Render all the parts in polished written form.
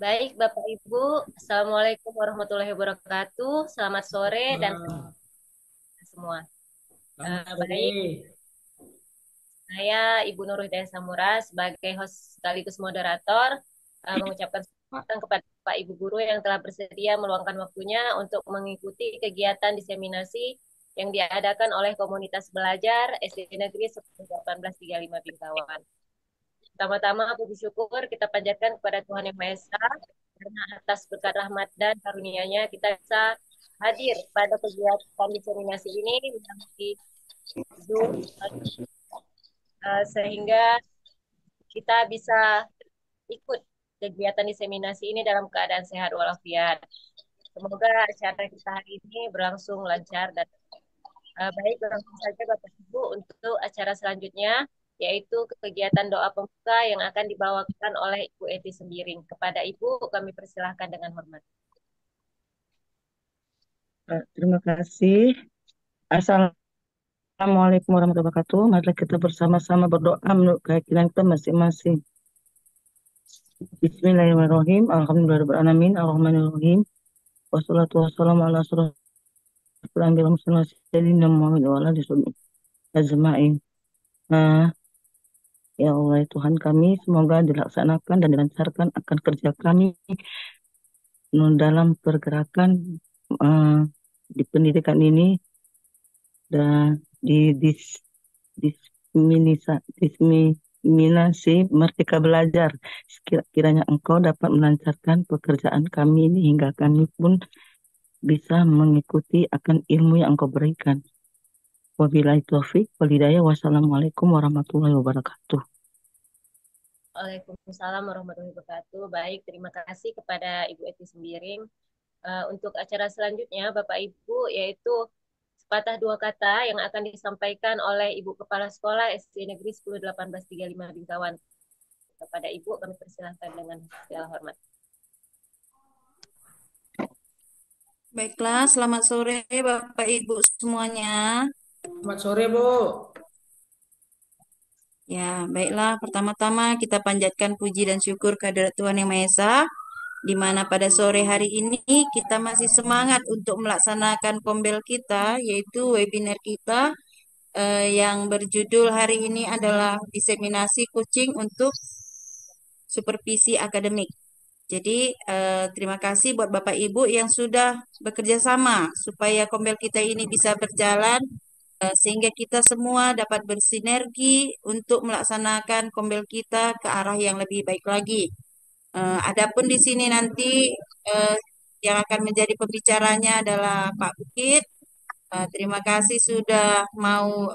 Baik, Bapak Ibu. Assalamualaikum warahmatullahi wabarakatuh. Selamat sore dan Waalaikumsalam. semua. Selamat sore. Baik, saya Ibu Nur Hidayah Samura sebagai host sekaligus moderator mengucapkan selamat datang kepada Bapak Ibu guru yang telah bersedia meluangkan waktunya untuk mengikuti kegiatan diseminasi yang diadakan oleh komunitas belajar SD Negeri 1835 Bingkawan. Pertama-tama puji syukur kita panjatkan kepada Tuhan Yang Maha Esa karena atas berkat rahmat dan karunia-Nya kita bisa hadir pada kegiatan diseminasi ini melalui Zoom sehingga kita bisa ikut kegiatan diseminasi ini dalam keadaan sehat walafiat. Semoga acara kita hari ini berlangsung lancar dan baik. Langsung saja Bapak Ibu untuk acara selanjutnya yaitu kegiatan doa pembuka yang akan dibawakan oleh Ibu Eti Sembiring. Kepada Ibu kami persilahkan dengan hormat. Terima kasih. Assalamualaikum warahmatullahi wabarakatuh. Mari kita bersama-sama berdoa menurut keyakinan kita masing-masing. Bismillahirrahmanirrahim. Alhamdulillahirrahmanirrahim. Ar-Rahmanirrahim. Wassalatu wassalamu ala asyrafil anbiya'i wal mursalin sayyidina Muhammad wa ala alihi ajma'in. Nah, ya Allah ya Tuhan kami, semoga dilaksanakan dan dilancarkan akan kerja kami dalam pergerakan eh, di pendidikan ini dan diseminasi Merdeka Belajar. Kiranya Engkau dapat melancarkan pekerjaan kami ini hingga kami pun bisa mengikuti akan ilmu yang Engkau berikan. Wabillahi taufik wal hidayah. Wassalamualaikum warahmatullahi wabarakatuh. Waalaikumsalam warahmatullahi wabarakatuh. Baik, terima kasih kepada Ibu Eti Sembiring. Untuk acara selanjutnya, Bapak Ibu, yaitu sepatah dua kata yang akan disampaikan oleh Ibu Kepala Sekolah SD Negeri 10.1835 Bingkawan. Kepada Ibu, kami persilahkan dengan segala hormat. Baiklah, selamat sore Bapak Ibu semuanya. Selamat sore, Bu. Ya, baiklah, pertama-tama kita panjatkan puji dan syukur kehadirat Tuhan Yang Maha Esa, di mana pada sore hari ini kita masih semangat untuk melaksanakan kombel kita, yaitu webinar kita yang berjudul hari ini adalah diseminasi coaching untuk supervisi akademik. Jadi, terima kasih buat Bapak Ibu yang sudah bekerja sama supaya kombel kita ini bisa berjalan sehingga kita semua dapat bersinergi untuk melaksanakan kombel kita ke arah yang lebih baik lagi. Adapun di sini nanti yang akan menjadi pembicaranya adalah Pak Bukit. Terima kasih sudah mau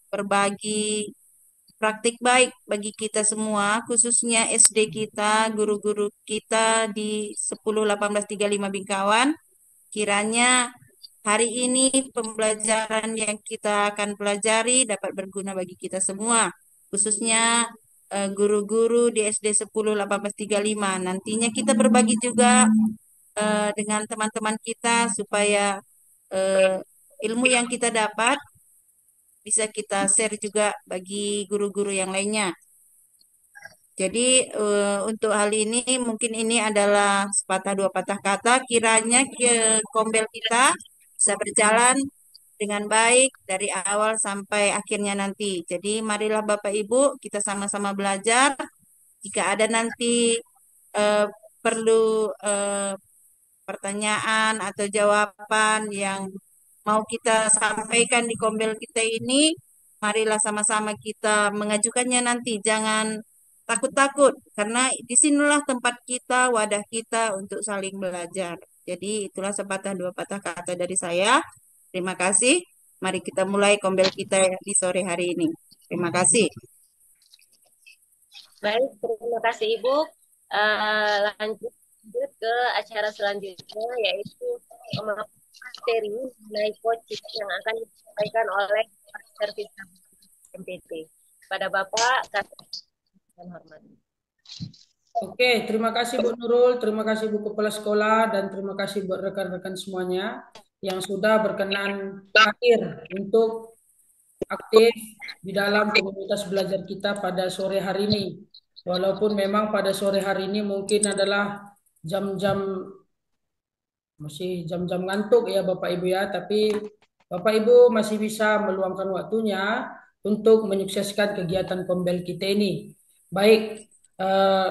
berbagi praktik baik bagi kita semua, khususnya SD kita, guru-guru kita di 10.1835 Bingkawan. Kiranya hari ini pembelajaran yang kita akan pelajari dapat berguna bagi kita semua, khususnya guru-guru di SD 10.1835. Nantinya kita berbagi juga dengan teman-teman kita supaya eh, ilmu yang kita dapat bisa kita share juga bagi guru-guru yang lainnya. Jadi untuk hal ini mungkin ini adalah sepatah dua patah kata kiranya kombel kita bisa berjalan dengan baik dari awal sampai akhirnya nanti. Jadi marilah Bapak Ibu kita sama-sama belajar. Jika ada nanti eh, perlu pertanyaan atau jawaban yang mau kita sampaikan di kombel kita ini, marilah sama-sama kita mengajukannya nanti. Jangan takut-takut, karena disinilah tempat kita, wadah kita untuk saling belajar. Jadi itulah sepatah dua patah kata dari saya. Terima kasih. Mari kita mulai kombel kita di sore hari ini. Terima kasih. Baik, terima kasih Ibu. Lanjut ke acara selanjutnya yaitu materi mengenai coaching yang akan disampaikan oleh Servis MPT. Pada Bapak, kata dan hormat. Oke, terima kasih Bu Nurul, terima kasih Bu Kepala Sekolah, dan terima kasih buat rekan-rekan semuanya yang sudah berkenan hadir untuk aktif di dalam komunitas belajar kita pada sore hari ini. Walaupun memang pada sore hari ini mungkin adalah jam-jam masih jam-jam ngantuk ya Bapak Ibu ya, tapi Bapak Ibu masih bisa meluangkan waktunya untuk menyukseskan kegiatan Kombel kita ini. Baik, eh,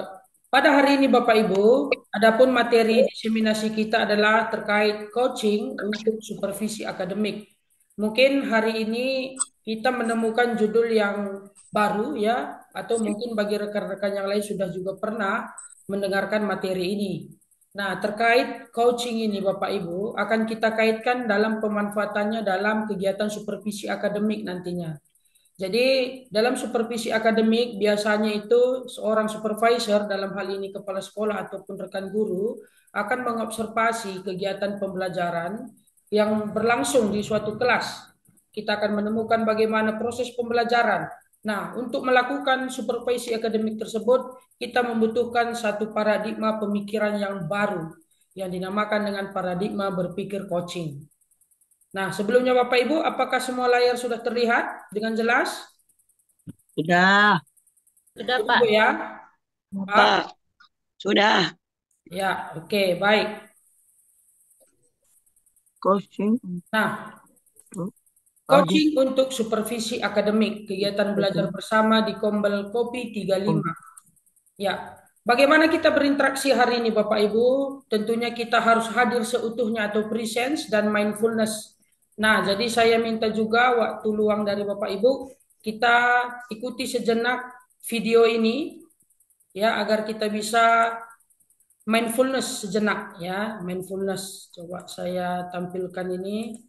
pada hari ini Bapak Ibu, adapun materi diseminasi kita adalah terkait coaching untuk supervisi akademik. Mungkin hari ini kita menemukan judul yang baru ya, atau mungkin bagi rekan-rekan yang lain sudah juga pernah mendengarkan materi ini. Nah, terkait coaching ini Bapak Ibu akan kita kaitkan dalam pemanfaatannya dalam kegiatan supervisi akademik nantinya. Jadi dalam supervisi akademik biasanya itu seorang supervisor dalam hal ini kepala sekolah ataupun rekan guru akan mengobservasi kegiatan pembelajaran yang berlangsung di suatu kelas. Kita akan menemukan bagaimana proses pembelajaran. Nah, untuk melakukan supervisi akademik tersebut, kita membutuhkan satu paradigma pemikiran yang baru yang dinamakan dengan paradigma berpikir coaching. Nah, sebelumnya Bapak Ibu, apakah semua layar sudah terlihat dengan jelas? Sudah, Sudah, Sudah, Pak. Bu ya? Pak? Pak. Sudah. Ya, oke, baik. Coaching Nah, untuk coaching untuk supervisi akademik, kegiatan belajar bersama di Kombel Kopi 35. Ya, bagaimana kita berinteraksi hari ini Bapak Ibu? Tentunya kita harus hadir seutuhnya atau presence dan mindfulness. Nah, jadi saya minta juga waktu luang dari Bapak Ibu, kita ikuti sejenak video ini ya agar kita bisa mindfulness sejenak ya, mindfulness. Coba saya tampilkan ini.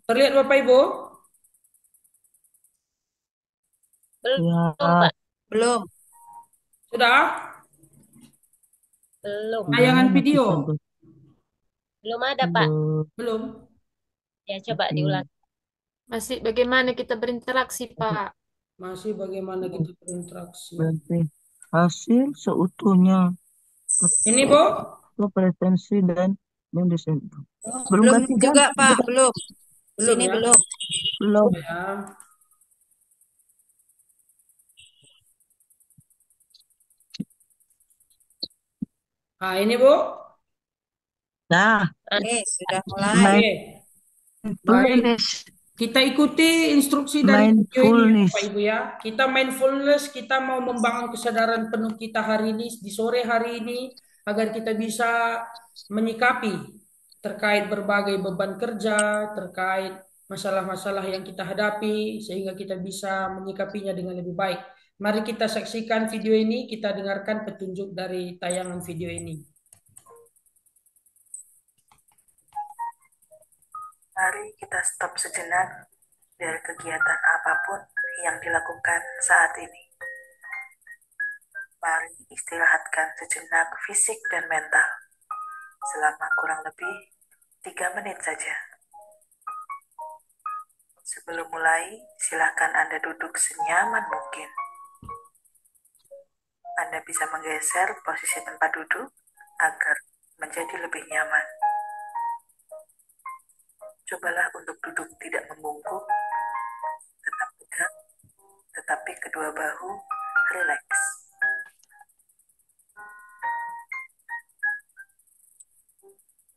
Terlihat Bapak Ibu? Belum, ya, Pak. Belum. Sudah? Belum. Tayangan bagaimana video? kita Belum ada, Pak. Belum. Ya, coba diulang. Masih bagaimana kita berinteraksi, Pak? Masih bagaimana kita berinteraksi? berarti hasil seutuhnya Ini Bu? presensi dan mendesain. Belum Belum ganti juga, ganti Pak. Belum. Belum Sini ya? belum. belum. Ya. Nah, ini Bu. Nah, Oke, sudah mulai. Oke. Baik. mindfulness, Kita ikuti instruksi dari video ini ya, mindfulness. Bapak Ibu ya. Kita mindfulness, kita mau membangun kesadaran penuh kita hari ini, di sore hari ini, agar kita bisa menyikapi terkait berbagai beban kerja, terkait masalah-masalah yang kita hadapi, sehingga kita bisa menyikapinya dengan lebih baik. Mari kita saksikan video ini, kita dengarkan petunjuk dari tayangan video ini. Mari kita stop sejenak dari kegiatan apapun yang dilakukan saat ini. Mari istirahatkan sejenak fisik dan mental selama kurang lebih 3 menit saja. Sebelum mulai, silakan Anda duduk senyaman mungkin. Anda bisa menggeser posisi tempat duduk agar menjadi lebih nyaman. Cobalah untuk duduk tidak membungkuk, tetap tegak, tetapi kedua bahu rileks.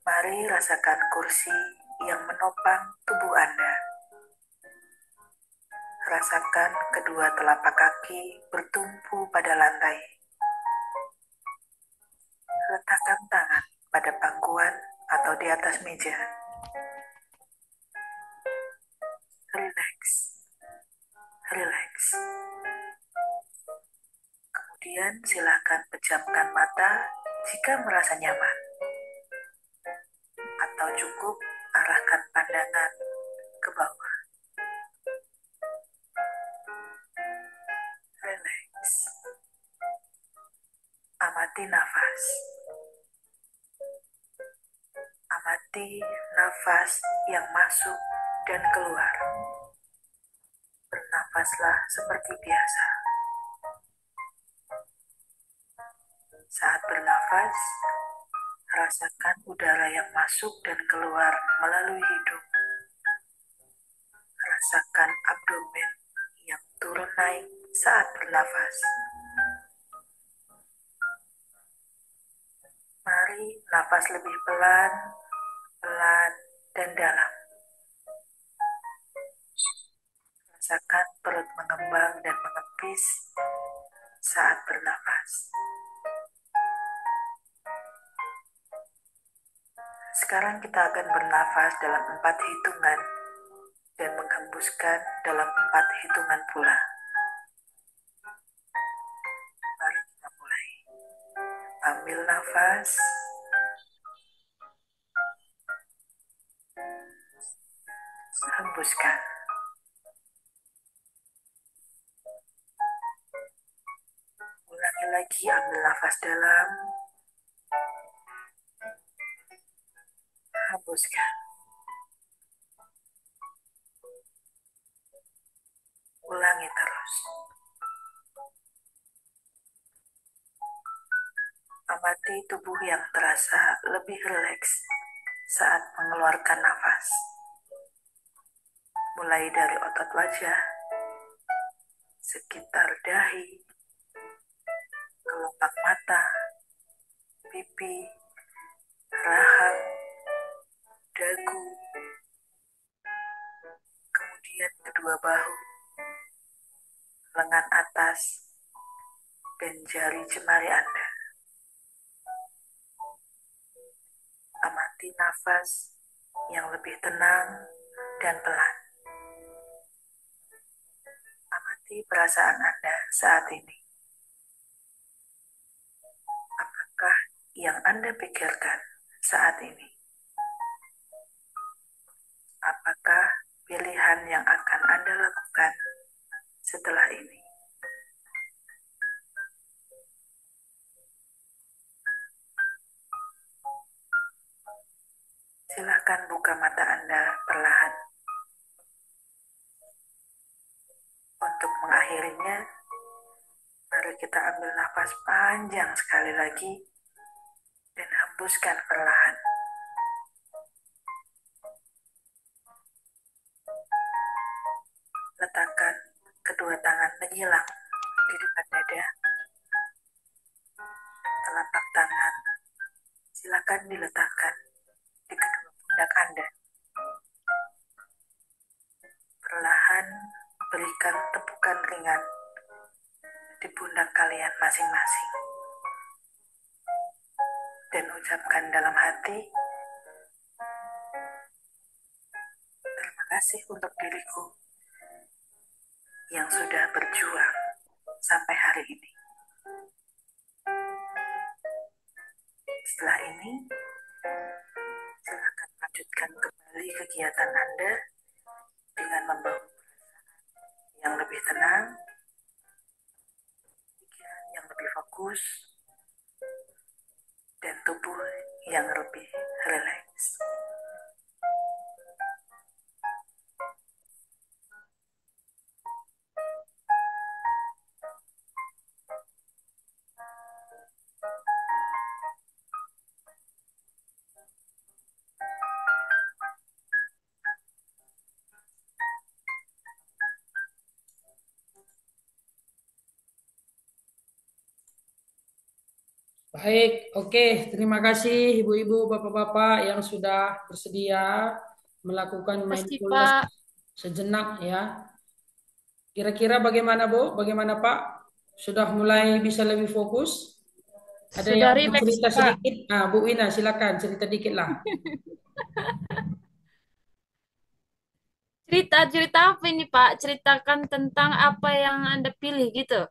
Mari rasakan kursi yang menopang tubuh Anda. Rasakan kedua telapak kaki bertumpu pada lantai. Letakkan tangan pada pangkuan atau di atas meja. Rileks. Rileks. Kemudian silakan pejamkan mata jika merasa nyaman. Atau cukup arahkan pandangan ke bawah. Rileks. Amati nafas. Amati nafas yang masuk dan keluar. Bernafaslah seperti biasa. Saat bernafas, rasakan udara yang masuk dan keluar melalui hidung. Rasakan abdomen yang turun naik saat bernafas. Mari nafas lebih pelan, pelan, dan dalam. Rasakan perut mengembang dan mengepis saat bernafas. Sekarang kita akan bernafas dalam 4 hitungan dan menghembuskan dalam 4 hitungan pula. Mari kita mulai. Ambil nafas. Hembuskan. Ulangi lagi, ambil nafas dalam. Hembuskan. Ulangi terus. Amati tubuh yang terasa lebih rileks saat mengeluarkan nafas. Mulai dari otot wajah, sekitar dahi, kelopak mata, pipi, rahang, dagu, kemudian kedua bahu, lengan atas, dan jari jemari Anda. Amati nafas yang lebih tenang dan pelan. Amati perasaan Anda saat ini. Apakah yang Anda pikirkan saat ini? Apakah pilihan yang akan Anda lakukan setelah ini? Silakan buka mata Anda perlahan. Untuk mengakhirinya, mari kita ambil nafas panjang sekali lagi dan hembuskan perlahan. Letakkan kedua tangan menyilang di dekat dada. Telapak tangan silakan diletakkan di kedua pundak Anda. Perlahan berikan tepukan ringan di pundak kalian masing-masing. Dan ucapkan dalam hati, terima kasih untuk diriku yang sudah berjuang sampai hari ini. Setelah ini, silakan lanjutkan kembali kegiatan Anda dengan membawa yang lebih tenang, pikiran yang lebih fokus, dan tubuh yang lebih rileks. Baik, oke. Terima kasih ibu-ibu, bapak-bapak yang sudah bersedia melakukan Pasti, mindfulness Pak. sejenak ya. Kira-kira bagaimana Bu? Bagaimana Pak? Sudah mulai bisa lebih fokus? Ada Sudah yang mau rileks, cerita Pak. sedikit? Ah, Bu Wina, silakan cerita dikit lah. Cerita-cerita apa ini, Pak? Ceritakan tentang apa yang Anda pilih gitu.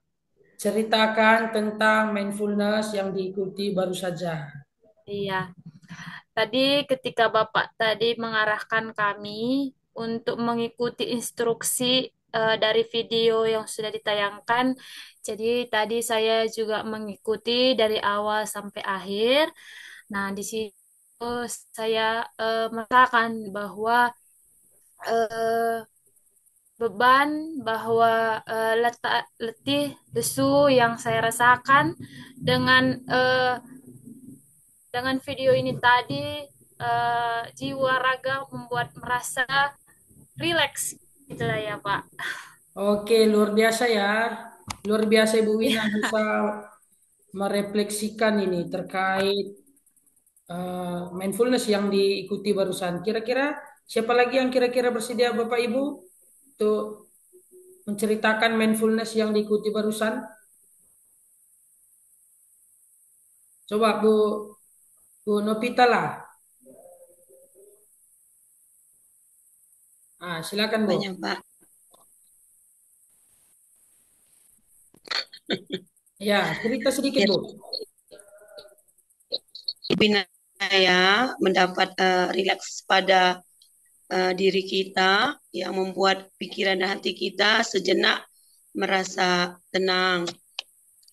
Ceritakan tentang mindfulness yang diikuti baru saja. Iya. Tadi ketika Bapak tadi mengarahkan kami untuk mengikuti instruksi dari video yang sudah ditayangkan, jadi tadi saya juga mengikuti dari awal sampai akhir. Nah, di situ saya merasakan bahwa eh, beban, bahwa letih, lesu yang saya rasakan dengan eh, dengan video ini tadi, jiwa raga membuat merasa rileks, gitulah ya Pak. Oke, luar biasa ya. Luar biasa Ibu Wina bisa merefleksikan ini terkait mindfulness yang diikuti barusan. Kira-kira siapa lagi yang kira-kira bersedia Bapak Ibu untuk menceritakan mindfulness yang diikuti barusan? Coba Bu Novita lah. Ah, silakan Bu. Banyak, Pak. Ya, cerita sedikit Ya, Bu. saya mendapat rileks pada diri kita yang membuat pikiran dan hati kita sejenak merasa tenang.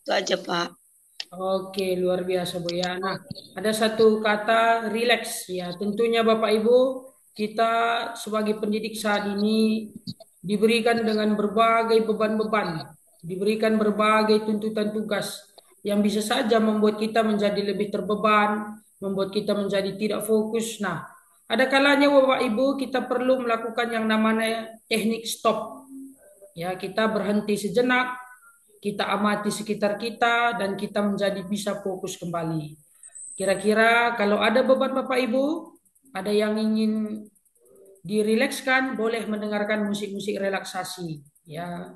Itu aja, Pak. Oke, luar biasa Bu ya. Nah, ada satu kata relax ya. Tentunya Bapak Ibu, kita sebagai pendidik saat ini diberikan dengan berbagai beban-beban, diberikan berbagai tuntutan tugas yang bisa saja membuat kita menjadi lebih terbeban, membuat kita menjadi tidak fokus. Nah, ada kalanya Bapak Ibu kita perlu melakukan yang namanya teknik stop. Ya, kita berhenti sejenak, kita amati sekitar kita dan kita menjadi bisa fokus kembali. Kira-kira kalau ada beban Bapak Ibu, ada yang ingin dirilekskan, boleh mendengarkan musik-musik relaksasi. Ya,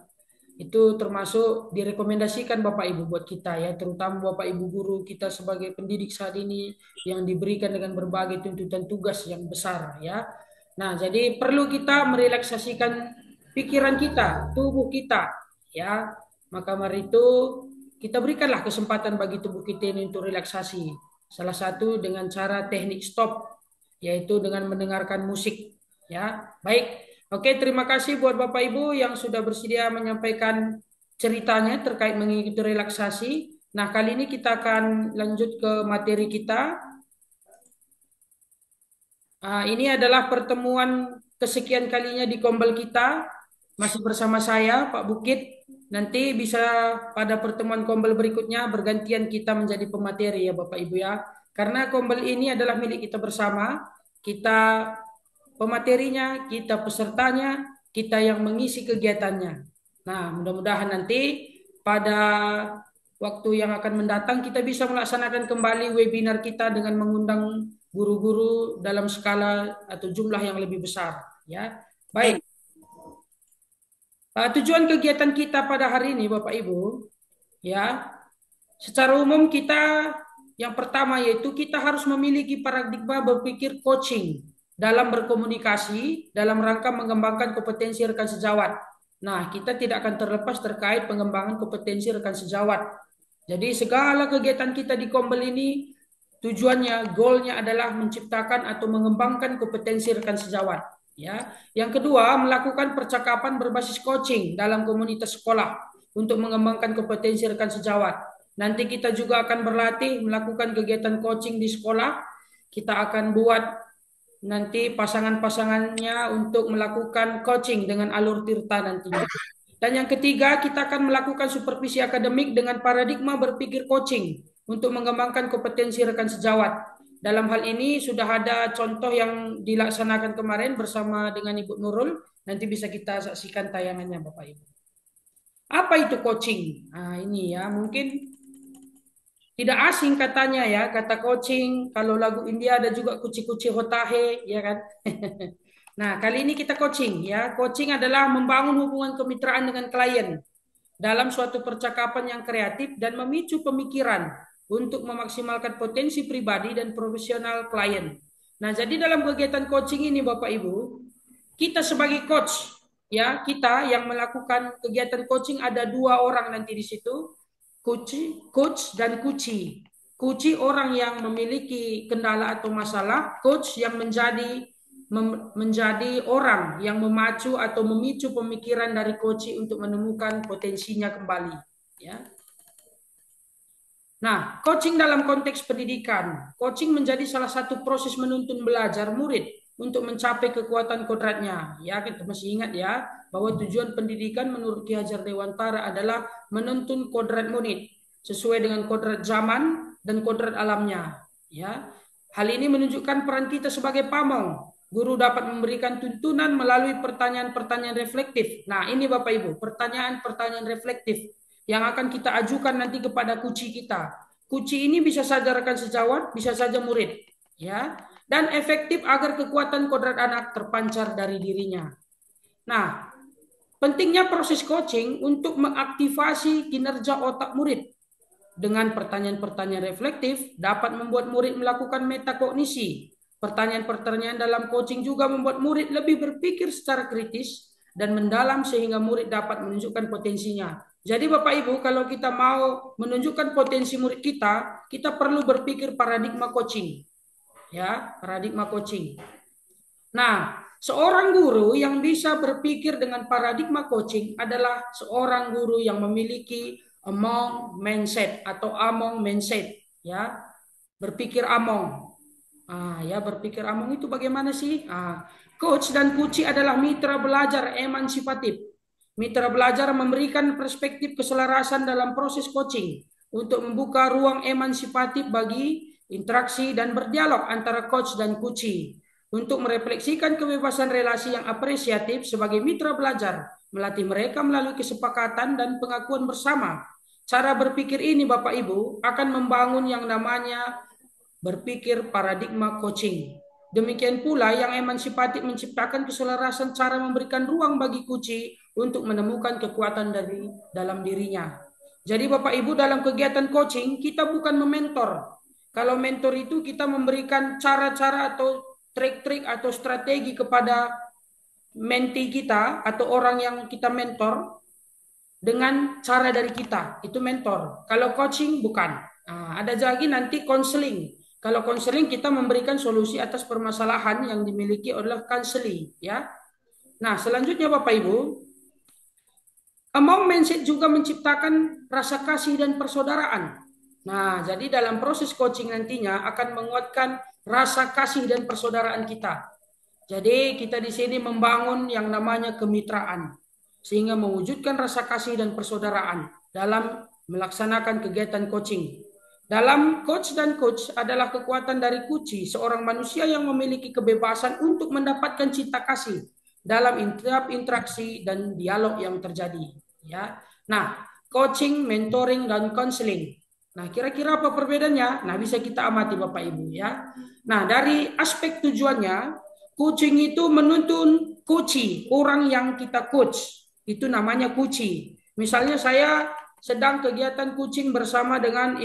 itu termasuk direkomendasikan Bapak Ibu buat kita ya, terutama Bapak Ibu guru kita sebagai pendidik saat ini yang diberikan dengan berbagai tuntutan tugas yang besar ya. Nah, jadi perlu kita merelaksasikan pikiran kita, tubuh kita ya. Maka mari itu kita berikanlah kesempatan bagi tubuh kita ini untuk relaksasi. Salah satu dengan cara teknik stop, yaitu dengan mendengarkan musik ya. Baik. Oke, terima kasih buat Bapak Ibu yang sudah bersedia menyampaikan ceritanya terkait mengikuti relaksasi. Nah, kali ini kita akan lanjut ke materi kita. Ini adalah pertemuan kesekian kalinya di Kombel kita. Masih bersama saya, Pak Bukit. Nanti bisa pada pertemuan Kombel berikutnya bergantian kita menjadi pemateri ya Bapak Ibu ya. Karena Kombel ini adalah milik kita bersama. Kita pematerinya, kita pesertanya, kita yang mengisi kegiatannya. Nah, mudah-mudahan nanti pada waktu yang akan mendatang kita bisa melaksanakan kembali webinar kita dengan mengundang guru-guru dalam skala atau jumlah yang lebih besar. Ya, baik. Tujuan kegiatan kita pada hari ini, Bapak Ibu, ya, secara umum kita yang pertama yaitu kita harus memiliki paradigma berpikir coaching dalam berkomunikasi dalam rangka mengembangkan kompetensi rekan sejawat. Nah, kita tidak akan terlepas terkait pengembangan kompetensi rekan sejawat. Jadi segala kegiatan kita di Kombel ini tujuannya, goalnya adalah menciptakan atau mengembangkan kompetensi rekan sejawat. Ya, yang kedua melakukan percakapan berbasis coaching dalam komunitas sekolah untuk mengembangkan kompetensi rekan sejawat. Nanti kita juga akan berlatih melakukan kegiatan coaching di sekolah. Kita akan buat nanti pasangan-pasangannya untuk melakukan coaching dengan alur tirta nantinya. Dan yang ketiga, kita akan melakukan supervisi akademik dengan paradigma berpikir coaching untuk mengembangkan kompetensi rekan sejawat. Dalam hal ini sudah ada contoh yang dilaksanakan kemarin bersama dengan Ibu Nurul. Nanti bisa kita saksikan tayangannya Bapak Ibu. Apa itu coaching? Nah, ini ya mungkin tidak asing katanya ya, kata coaching. Kalau lagu India ada juga kuci-kuci hotahe, ya kan? Nah, kali ini kita coaching ya. Coaching adalah membangun hubungan kemitraan dengan klien dalam suatu percakapan yang kreatif dan memicu pemikiran untuk memaksimalkan potensi pribadi dan profesional klien. Nah, jadi dalam kegiatan coaching ini Bapak Ibu, kita sebagai coach ya, kita yang melakukan kegiatan coaching ada 2 orang nanti di situ, coach dan kuci. Kuci orang yang memiliki kendala atau masalah, coach yang menjadi orang yang memacu atau memicu pemikiran dari coach untuk menemukan potensinya kembali. Ya. Nah, coaching dalam konteks pendidikan. Coaching menjadi salah satu proses menuntun belajar murid untuk mencapai kekuatan kodratnya. Ya, kita masih ingat ya, bahwa tujuan pendidikan menurut Ki Hajar Dewantara adalah menuntun kodrat murid sesuai dengan kodrat zaman dan kodrat alamnya. Ya, hal ini menunjukkan peran kita sebagai pamong Guru dapat memberikan tuntunan melalui pertanyaan-pertanyaan reflektif. Nah, ini Bapak Ibu, pertanyaan-pertanyaan reflektif yang akan kita ajukan nanti kepada kuci kita. Kuci ini bisa saja rekan sejawat, bisa saja murid, ya. Dan efektif agar kekuatan kodrat anak terpancar dari dirinya. Nah, pentingnya proses coaching untuk mengaktifasi kinerja otak murid. Dengan pertanyaan-pertanyaan reflektif dapat membuat murid melakukan metakognisi. Pertanyaan-pertanyaan dalam coaching juga membuat murid lebih berpikir secara kritis dan mendalam sehingga murid dapat menunjukkan potensinya. Jadi Bapak Ibu, kalau kita mau menunjukkan potensi murid kita perlu berpikir paradigma coaching. Ya, paradigma coaching. Nah, seorang guru yang bisa berpikir dengan paradigma coaching adalah seorang guru yang memiliki among mindset atau among mindset, ya. Berpikir among. Ya, berpikir among itu bagaimana sih? Coach dan kuci adalah mitra belajar emansipatif. Mitra belajar memberikan perspektif keselarasan dalam proses coaching untuk membuka ruang emansipatif bagi interaksi dan berdialog antara coach dan kuci. Untuk merefleksikan kebebasan relasi yang apresiatif sebagai mitra belajar, melatih mereka melalui kesepakatan dan pengakuan bersama. Cara berpikir ini Bapak Ibu akan membangun yang namanya berpikir paradigma coaching. Demikian pula yang emansipatif menciptakan keselarasan cara memberikan ruang bagi kuci untuk menemukan kekuatan dari dalam dirinya. Jadi Bapak Ibu dalam kegiatan coaching kita bukan mementor. Kalau mentor itu kita memberikan cara-cara atau trik-trik atau strategi kepada mentee kita atau orang yang kita mentor dengan cara dari kita. Itu mentor. Kalau coaching bukan. Ada lagi nanti konseling. Kalau konseling kita memberikan solusi atas permasalahan yang dimiliki oleh konseling, ya. Nah, selanjutnya Bapak Ibu, among mindset juga menciptakan rasa kasih dan persaudaraan. Nah, jadi dalam proses coaching nantinya akan menguatkan rasa kasih dan persaudaraan kita. Jadi kita di sini membangun yang namanya kemitraan sehingga mewujudkan rasa kasih dan persaudaraan dalam melaksanakan kegiatan coaching. Dalam coach dan coach adalah kekuatan dari kuci, seorang manusia yang memiliki kebebasan untuk mendapatkan cinta kasih dalam interaksi dan dialog yang terjadi. Ya, nah, coaching, mentoring, dan counseling. Nah, kira-kira apa perbedaannya? Nah, bisa kita amati Bapak Ibu ya. Nah, dari aspek tujuannya, coaching itu menuntun coachee, orang yang kita coach. Itu namanya coachee. Misalnya saya sedang kegiatan coaching bersama dengan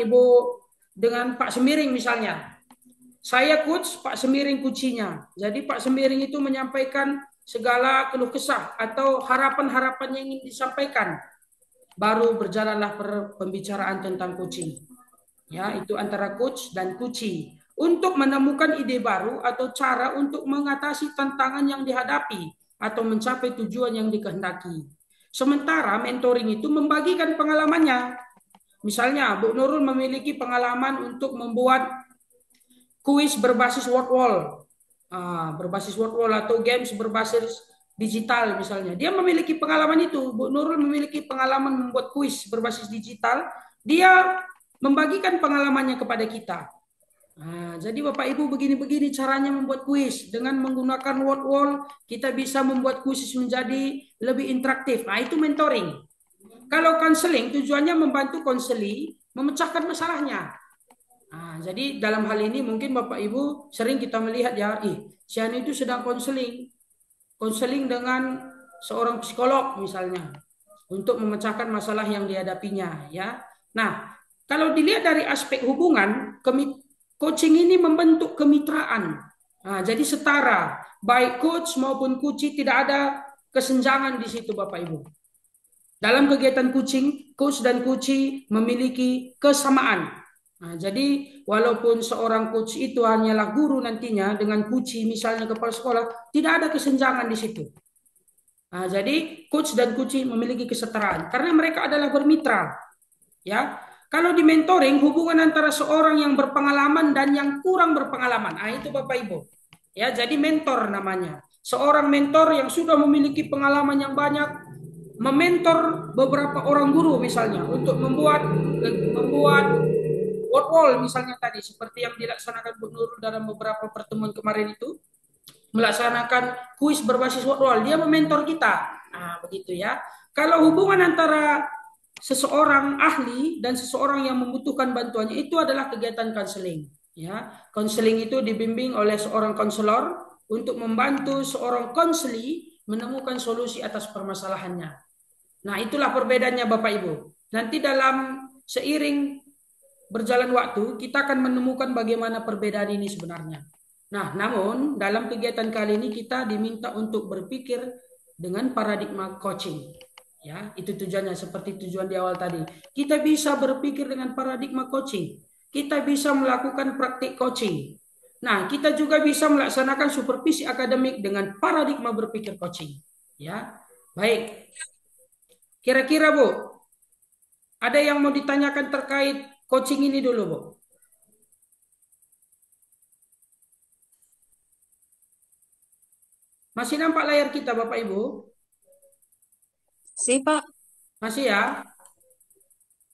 Pak Semiring misalnya. Saya coach Pak Semiring kucinya. Jadi Pak Semiring itu menyampaikan segala keluh kesah atau harapan-harapan yang ingin disampaikan. Baru berjalanlah pembicaraan tentang coaching. Ya, itu antara coach dan kuci. Untuk menemukan ide baru atau cara untuk mengatasi tantangan yang dihadapi atau mencapai tujuan yang dikehendaki. Sementara mentoring itu membagikan pengalamannya. Misalnya, Bu Nurul memiliki pengalaman untuk membuat kuis berbasis word wall, atau games berbasis digital misalnya. Dia memiliki pengalaman itu. Bu Nurul memiliki pengalaman membuat kuis berbasis digital. Dia membagikan pengalamannya kepada kita. Jadi Bapak Ibu begini-begini caranya membuat kuis. Dengan menggunakan word wall, kita bisa membuat kuis menjadi lebih interaktif. Nah, itu mentoring. Kalau konseling, tujuannya membantu konseli memecahkan masalahnya. Jadi dalam hal ini mungkin Bapak Ibu sering kita melihat ya, si Anu itu sedang konseling dengan seorang psikolog misalnya, untuk memecahkan masalah yang dihadapinya. Ya. Nah, kalau dilihat dari aspek hubungan, coaching ini membentuk kemitraan. Jadi setara, baik coach maupun kuci tidak ada kesenjangan di situ Bapak Ibu. Dalam kegiatan coaching, coach dan kuci memiliki kesamaan. Jadi walaupun seorang coach itu hanyalah guru nantinya dengan kuci misalnya kepala sekolah, tidak ada kesenjangan di situ. Jadi coach dan kuci memiliki kesetaraan karena mereka adalah bermitra. Ya. Kalau di mentoring, hubungan antara seorang yang berpengalaman dan yang kurang berpengalaman. Itu Bapak Ibu. Ya, jadi mentor namanya. Seorang mentor yang sudah memiliki pengalaman yang banyak, mementor beberapa orang guru misalnya untuk membuat word wall misalnya tadi seperti yang dilaksanakan Bu Nurul dalam beberapa pertemuan kemarin itu. melaksanakan kuis berbasis virtual, dia mementor kita. Nah, begitu ya. Kalau hubungan antara seseorang ahli dan seseorang yang membutuhkan bantuannya itu adalah kegiatan konseling. Ya, konseling itu dibimbing oleh seorang konselor untuk membantu seorang konseli menemukan solusi atas permasalahannya. Nah, itulah perbedaannya Bapak Ibu. Nanti dalam seiring berjalan waktu, kita akan menemukan bagaimana perbedaan ini sebenarnya. Nah, namun dalam kegiatan kali ini kita diminta untuk berpikir dengan paradigma coaching. Ya, itu tujuannya seperti tujuan di awal tadi. Kita bisa berpikir dengan paradigma coaching. Kita bisa melakukan praktik coaching. Nah, kita juga bisa melaksanakan supervisi akademik dengan paradigma berpikir coaching. Ya, baik. Kira-kira Bu, ada yang mau ditanyakan terkait coaching ini dulu Bu? Masih nampak layar kita Bapak Ibu? Sih, Pak. Masih ya?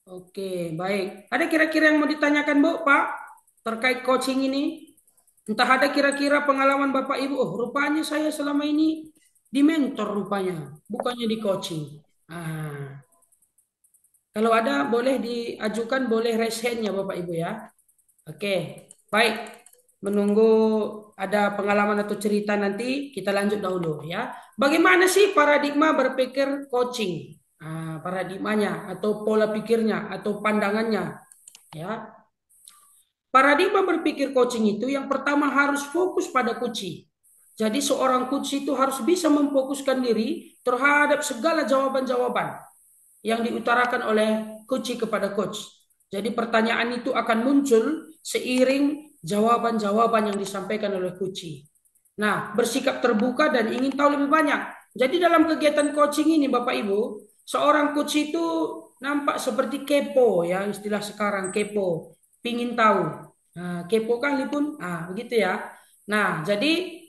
Oke, baik. Ada kira-kira yang mau ditanyakan Bu, Pak, terkait coaching ini? Entah ada kira-kira pengalaman Bapak Ibu, oh rupanya saya selama ini di mentor rupanya, bukannya di coaching. Nah, kalau ada boleh diajukan, boleh raise hand-nya Bapak Ibu ya. Oke, baik. Menunggu ada pengalaman atau cerita nanti, kita lanjut dahulu ya. Bagaimana sih paradigma berpikir coaching? Nah, paradigmanya atau pola pikirnya atau pandangannya ya. Paradigma berpikir coaching itu yang pertama harus fokus pada kunci. Jadi seorang coach itu harus bisa memfokuskan diri terhadap segala jawaban-jawaban yang diutarakan oleh coach kepada coach. Jadi pertanyaan itu akan muncul seiring jawaban-jawaban yang disampaikan oleh coach. Nah, bersikap terbuka dan ingin tahu lebih banyak. Jadi dalam kegiatan coaching ini Bapak Ibu, seorang coach itu nampak seperti kepo ya, istilah sekarang kepo, pingin tahu. Nah, kepo kali pun, begitu ya. Nah, jadi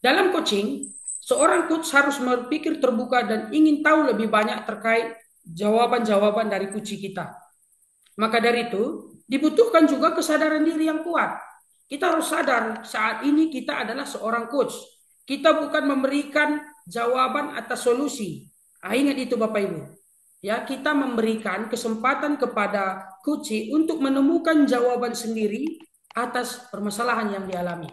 dalam coaching, seorang coach harus berpikir terbuka dan ingin tahu lebih banyak terkait jawaban-jawaban dari coach kita. Maka dari itu, dibutuhkan juga kesadaran diri yang kuat. Kita harus sadar saat ini kita adalah seorang coach. Kita bukan memberikan jawaban atas solusi. Ingat itu Bapak Ibu. Ya, kita memberikan kesempatan kepada coach untuk menemukan jawaban sendiri atas permasalahan yang dialami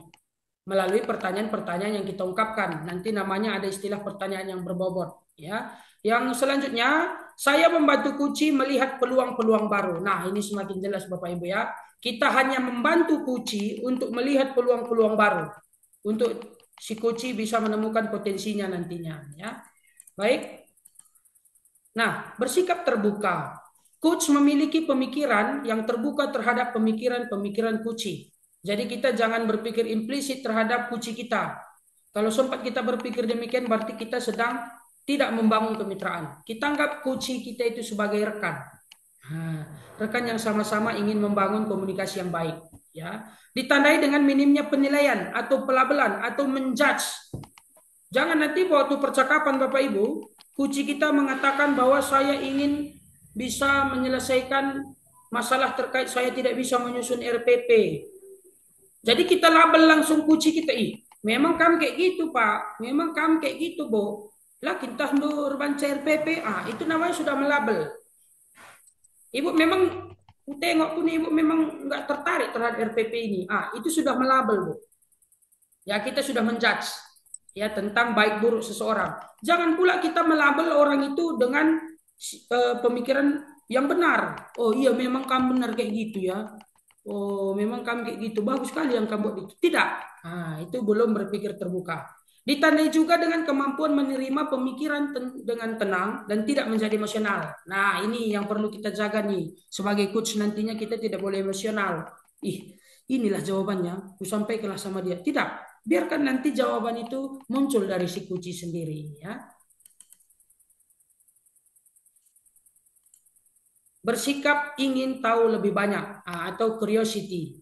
melalui pertanyaan-pertanyaan yang kita ungkapkan. Nanti namanya ada istilah pertanyaan yang berbobot. Ya, yang selanjutnya saya membantu Kuci melihat peluang-peluang baru. Nah, ini semakin jelas Bapak Ibu ya. Kita hanya membantu Kuci untuk melihat peluang-peluang baru. Untuk si Kuci bisa menemukan potensinya nantinya. Ya, baik. Nah, bersikap terbuka. Coach memiliki pemikiran yang terbuka terhadap pemikiran-pemikiran Kuci. Jadi kita jangan berpikir implisit terhadap Kuci kita. Kalau sempat kita berpikir demikian berarti kita sedang tidak membangun kemitraan. Kita anggap Kuci kita itu sebagai rekan. Rekan yang sama-sama ingin membangun komunikasi yang baik. Ya, ditandai dengan minimnya penilaian atau pelabelan atau menjudge. Jangan nanti waktu percakapan Bapak Ibu, Kuci kita mengatakan bahwa saya ingin bisa menyelesaikan masalah terkait saya tidak bisa menyusun RPP. Jadi kita label langsung Kuci kita, memang kamu kayak gitu Pak, memang kamu kayak gitu Bu. Lah kita nur banca RPP, itu namanya sudah melabel. Ibu memang tengok pun Ibu memang nggak tertarik terhadap RPP ini, itu sudah melabel Bu. Ya kita sudah menjudge ya tentang baik buruk seseorang. Jangan pula kita melabel orang itu dengan pemikiran yang benar. Oh iya memang kamu benar kayak gitu ya. Oh memang kamu kayak gitu. Bagus sekali yang kamu buat itu. Tidak. Itu belum berpikir terbuka. Ditandai juga dengan kemampuan menerima pemikiran dengan tenang dan tidak menjadi emosional. Nah ini yang perlu kita jaga nih. Sebagai coach nantinya kita tidak boleh emosional. Inilah jawabannya. Aku sampaikanlah sama dia. Tidak. Biarkan nanti jawaban itu muncul dari si Kuci sendiri ya. Bersikap ingin tahu lebih banyak atau curiosity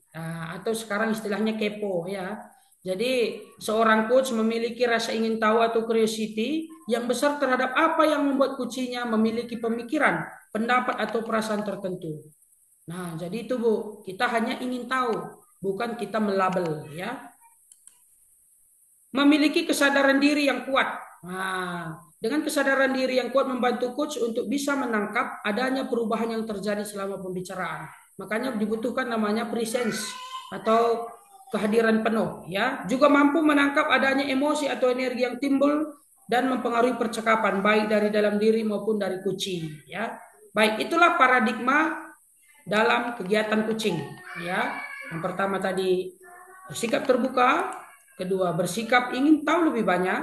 atau sekarang istilahnya kepo ya. Jadi seorang coach memiliki rasa ingin tahu atau curiosity yang besar terhadap apa yang membuat kucinya memiliki pemikiran, pendapat atau perasaan tertentu. Nah, jadi itu Bu, kita hanya ingin tahu, bukan kita melabel ya. memiliki kesadaran diri yang kuat. Nah, dengan kesadaran diri yang kuat membantu coach untuk bisa menangkap adanya perubahan yang terjadi selama pembicaraan. Makanya dibutuhkan namanya presence atau kehadiran penuh, ya. Juga mampu menangkap adanya emosi atau energi yang timbul dan mempengaruhi percakapan baik dari dalam diri maupun dari coaching, ya. Baik, itulah paradigma dalam kegiatan coaching, ya. Yang pertama tadi bersikap terbuka, kedua bersikap ingin tahu lebih banyak,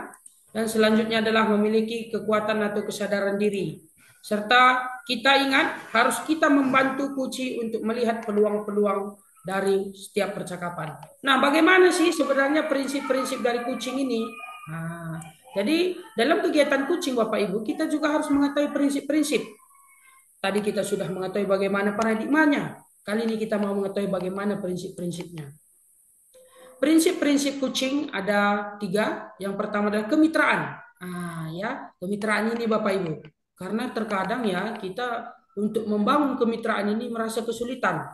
dan selanjutnya adalah memiliki kekuatan atau kesadaran diri. Serta kita ingat harus kita membantu coaching untuk melihat peluang-peluang dari setiap percakapan. Nah, bagaimana sih sebenarnya prinsip-prinsip dari coaching ini? Nah, jadi dalam kegiatan coaching Bapak Ibu, kita juga harus mengetahui prinsip-prinsip. Tadi kita sudah mengetahui bagaimana paradigmanya. Kali ini kita mau mengetahui bagaimana prinsip-prinsipnya. Prinsip-prinsip coaching ada 3. Yang pertama adalah kemitraan. Ya, kemitraan ini Bapak Ibu. Karena terkadang ya kita untuk membangun kemitraan ini merasa kesulitan.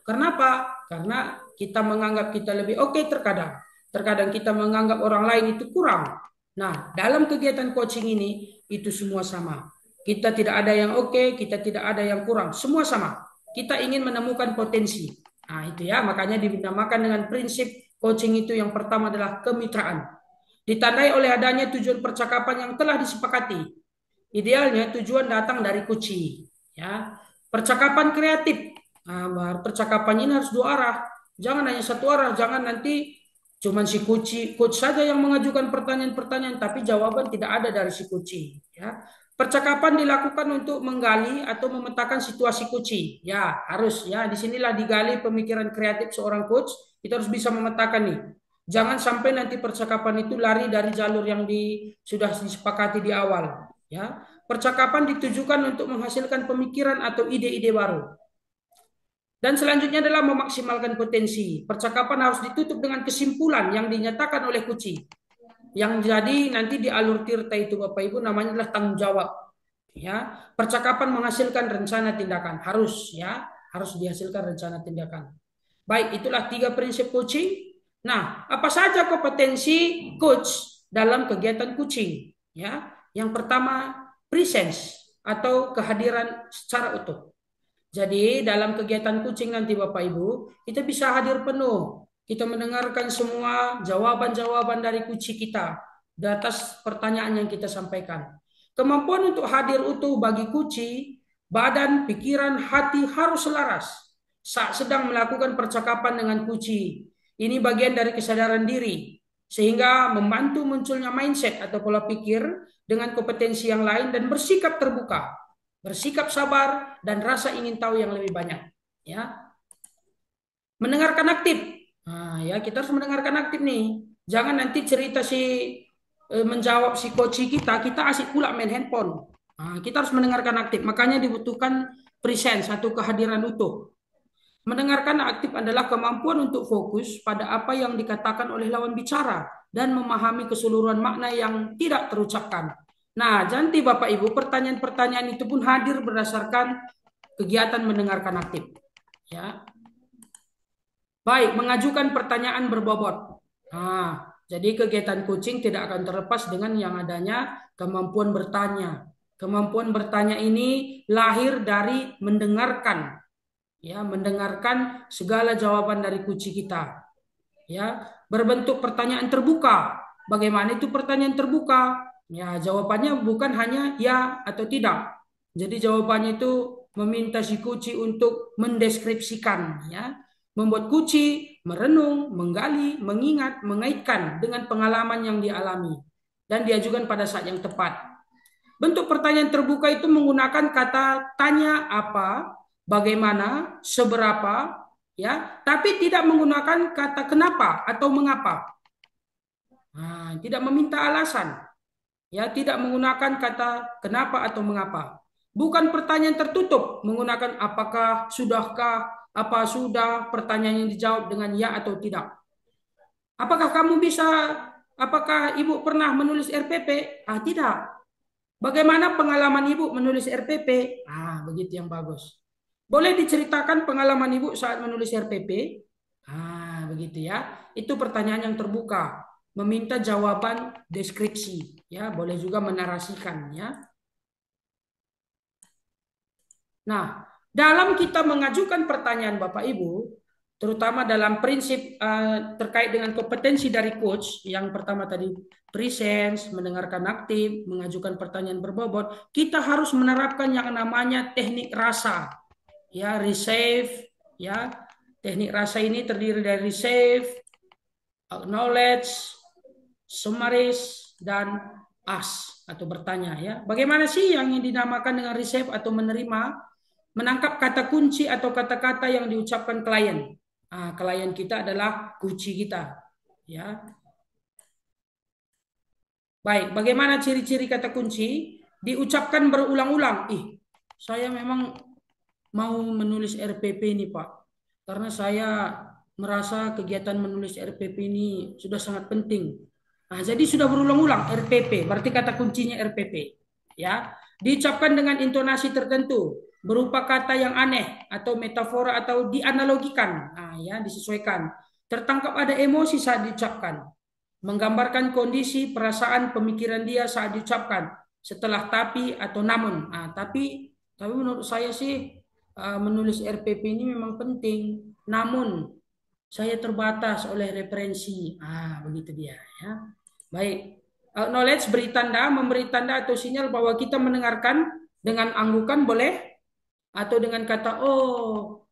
Kenapa? Karena kita menganggap kita lebih oke terkadang. Terkadang kita menganggap orang lain itu kurang. Nah, dalam kegiatan coaching ini itu semua sama. Kita tidak ada yang oke, kita tidak ada yang kurang. Semua sama. Kita ingin menemukan potensi. Nah, itu ya, makanya dinamakan dengan prinsip coaching itu yang pertama adalah kemitraan. Ditandai oleh adanya tujuan percakapan yang telah disepakati. Idealnya tujuan datang dari coaching. Ya, percakapan kreatif. Nah, percakapan ini harus 2 arah. Jangan hanya 1 arah. Jangan nanti cuma si coach saja yang mengajukan pertanyaan-pertanyaan, tapi jawaban tidak ada dari si coach. Ya, percakapan dilakukan untuk menggali atau memetakan situasi coach. Ya, harus ya. Disinilah digali pemikiran kreatif seorang coach. Kita harus bisa memetakan nih. Jangan sampai nanti percakapan itu lari dari jalur yang sudah disepakati di awal. Ya, percakapan ditujukan untuk menghasilkan pemikiran atau ide-ide baru. Dan selanjutnya adalah memaksimalkan potensi. Percakapan harus ditutup dengan kesimpulan yang dinyatakan oleh coach. Yang jadi nanti di alur tirta itu Bapak Ibu namanya adalah tanggung jawab. Ya, percakapan menghasilkan rencana tindakan. Harus ya, harus dihasilkan rencana tindakan. Baik, itulah 3 prinsip coaching. Nah, apa saja kompetensi coach dalam kegiatan coaching? Ya, yang pertama presence atau kehadiran secara utuh. Jadi dalam kegiatan coaching nanti Bapak Ibu, kita bisa hadir penuh. Kita mendengarkan semua jawaban-jawaban dari coach kita di atas pertanyaan yang kita sampaikan. Kemampuan untuk hadir utuh bagi coach, badan, pikiran, hati harus selaras saat sedang melakukan percakapan dengan coach. Ini bagian dari kesadaran diri, sehingga membantu munculnya mindset atau pola pikir dengan kompetensi yang lain dan bersikap terbuka, bersikap sabar, dan rasa ingin tahu yang lebih banyak. Ya, mendengarkan aktif. Nah, ya kita harus mendengarkan aktif nih. Jangan nanti cerita menjawab si coach kita asik pula main handphone. Nah, kita harus mendengarkan aktif. Makanya dibutuhkan presence atau kehadiran utuh. Mendengarkan aktif adalah kemampuan untuk fokus pada apa yang dikatakan oleh lawan bicara dan memahami keseluruhan makna yang tidak terucapkan. Nah, nanti Bapak Ibu, pertanyaan-pertanyaan itu pun hadir berdasarkan kegiatan mendengarkan aktif. Ya. Baik, mengajukan pertanyaan berbobot. Nah, jadi kegiatan coaching tidak akan terlepas dengan yang adanya kemampuan bertanya. Kemampuan bertanya ini lahir dari mendengarkan. Ya, mendengarkan segala jawaban dari coach kita. Ya, berbentuk pertanyaan terbuka. Bagaimana itu pertanyaan terbuka? Ya, jawabannya bukan hanya ya atau tidak. Jadi jawabannya itu meminta si coach untuk mendeskripsikan, ya, membuat coach merenung, menggali, mengingat, mengaitkan dengan pengalaman yang dialami dan diajukan pada saat yang tepat. Bentuk pertanyaan terbuka itu menggunakan kata tanya apa, bagaimana, seberapa, ya, tapi tidak menggunakan kata kenapa atau mengapa. Nah, tidak meminta alasan. Ya, tidak menggunakan kata kenapa atau mengapa. Bukan pertanyaan tertutup menggunakan apakah, sudahkah, apa sudah, pertanyaan yang dijawab dengan ya atau tidak. Apakah kamu bisa, apakah Ibu pernah menulis RPP? Tidak. Bagaimana pengalaman Ibu menulis RPP? Begitu yang bagus. Boleh diceritakan pengalaman Ibu saat menulis RPP? Begitu ya. Itu pertanyaan yang terbuka. meminta jawaban deskripsi, ya, boleh juga menarasikan, ya. Nah, dalam kita mengajukan pertanyaan Bapak Ibu, terutama dalam prinsip terkait dengan kompetensi dari coach, yang pertama tadi presence, mendengarkan aktif, mengajukan pertanyaan berbobot, kita harus menerapkan yang namanya teknik rasa, ya, receive, ya. Teknik rasa ini terdiri dari receive, acknowledge, summarize, dan ask atau bertanya, ya. Bagaimana sih yang dinamakan dengan receive atau menerima? Menangkap kata kunci atau kata-kata yang diucapkan klien. Klien kita adalah kunci kita, ya. Baik, bagaimana ciri-ciri kata kunci? Diucapkan berulang-ulang. Saya memang mau menulis RPP ini, Pak. Karena saya merasa kegiatan menulis RPP ini sudah sangat penting. Jadi sudah berulang-ulang RPP, berarti kata kuncinya RPP, ya. Diucapkan dengan intonasi tertentu, berupa kata yang aneh atau metafora atau dianalogikan, ya, disesuaikan. Tertangkap ada emosi saat diucapkan, menggambarkan kondisi, perasaan, pemikiran dia saat diucapkan. Setelah tapi atau namun. Tapi menurut saya sih menulis RPP ini memang penting. Namun saya terbatas oleh referensi. Begitu dia, ya. Baik. Knowledge, beri tanda, memberi tanda atau sinyal bahwa kita mendengarkan dengan anggukan boleh, atau dengan kata oh,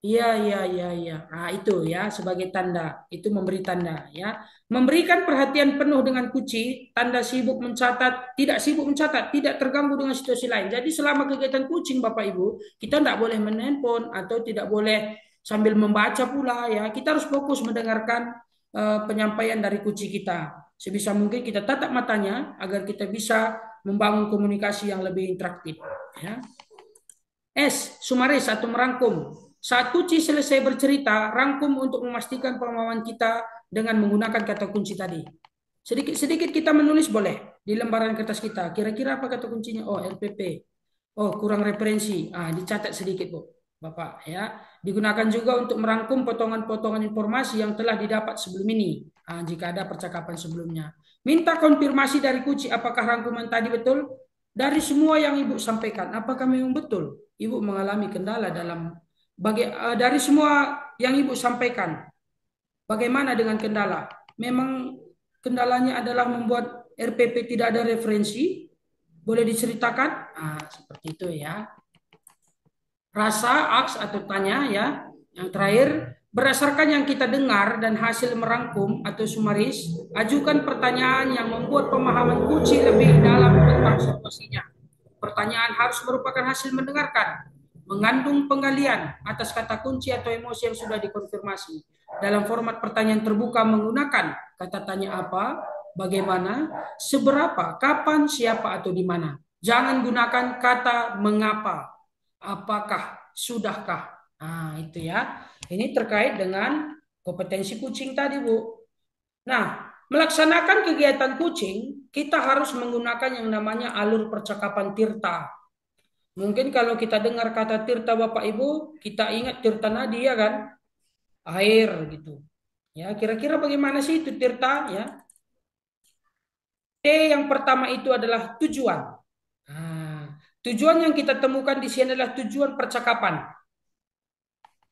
iya, iya, iya, iya. Itu, ya, sebagai tanda. Itu memberi tanda, ya. Memberikan perhatian penuh dengan kunci, tanda sibuk mencatat, tidak sibuk mencatat, tidak terganggu dengan situasi lain. Jadi selama kegiatan coaching Bapak Ibu, kita tidak boleh menelpon atau tidak boleh sambil membaca pula, ya. Kita harus fokus mendengarkan penyampaian dari kunci kita. Sebisa mungkin kita tatap matanya agar kita bisa membangun komunikasi yang lebih interaktif, ya. S. Sumaris atau merangkum. Saat kunci selesai bercerita, rangkum untuk memastikan pemahaman kita dengan menggunakan kata kunci tadi. Sedikit-sedikit kita menulis boleh di lembaran kertas kita. Kira-kira apa kata kuncinya? Oh, RPP. Oh, kurang referensi. Dicatat sedikit, Bu, Bapak, ya. Digunakan juga untuk merangkum potongan-potongan informasi yang telah didapat sebelum ini. Jika ada percakapan sebelumnya. Minta konfirmasi dari kunci apakah rangkuman tadi betul? Dari semua yang Ibu sampaikan, apakah memang betul Ibu mengalami kendala dalam dari semua yang Ibu sampaikan? Bagaimana dengan kendala? Memang kendalanya adalah membuat RPP tidak ada referensi? Boleh diceritakan? Seperti itu, ya. Rasa, aks atau tanya, ya. Yang terakhir, berdasarkan yang kita dengar dan hasil merangkum atau sumaris, ajukan pertanyaan yang membuat pemahaman kunci lebih dalam tentang situasinya. Pertanyaan harus merupakan hasil mendengarkan, mengandung penggalian atas kata kunci atau emosi yang sudah dikonfirmasi. Dalam format pertanyaan terbuka menggunakan kata tanya apa, bagaimana, seberapa, kapan, siapa, atau di mana. Jangan gunakan kata mengapa, apakah, sudahkah. Itu, ya. Ini terkait dengan kompetensi coaching tadi, Bu. Nah, melaksanakan kegiatan coaching, kita harus menggunakan yang namanya alur percakapan Tirta. Mungkin kalau kita dengar kata Tirta Bapak Ibu, kita ingat Tirta Nadi, ya kan? Air, gitu. Ya, kira-kira bagaimana sih itu Tirta, ya? T yang pertama itu adalah tujuan. Tujuan yang kita temukan di sini adalah tujuan percakapan.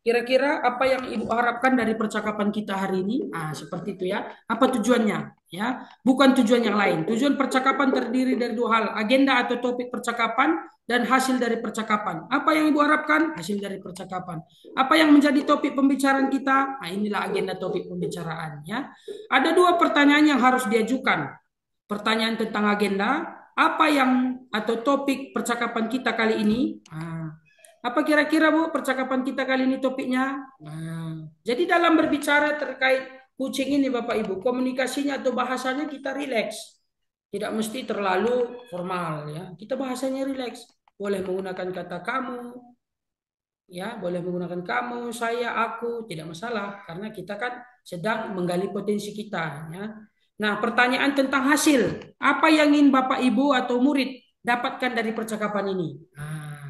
Kira-kira apa yang Ibu harapkan dari percakapan kita hari ini? Seperti itu, ya. Apa tujuannya? Ya, bukan tujuan yang lain. Tujuan percakapan terdiri dari dua hal, agenda atau topik percakapan dan hasil dari percakapan. Apa yang Ibu harapkan? Hasil dari percakapan. Apa yang menjadi topik pembicaraan kita? Inilah agenda topik pembicaraan, ya. Ada dua pertanyaan yang harus diajukan. Pertanyaan tentang agenda, apa yang atau topik percakapan kita kali ini? Apa kira-kira, Bu, percakapan kita kali ini topiknya? Jadi dalam berbicara terkait coaching ini, Bapak Ibu, komunikasinya atau bahasanya kita rileks. Tidak mesti terlalu formal, ya. Kita bahasanya rileks. Boleh menggunakan kata kamu, ya, boleh menggunakan kamu, saya, aku, tidak masalah. Karena kita kan sedang menggali potensi kita, ya. Nah, pertanyaan tentang hasil. Apa yang ingin Bapak Ibu atau murid dapatkan dari percakapan ini?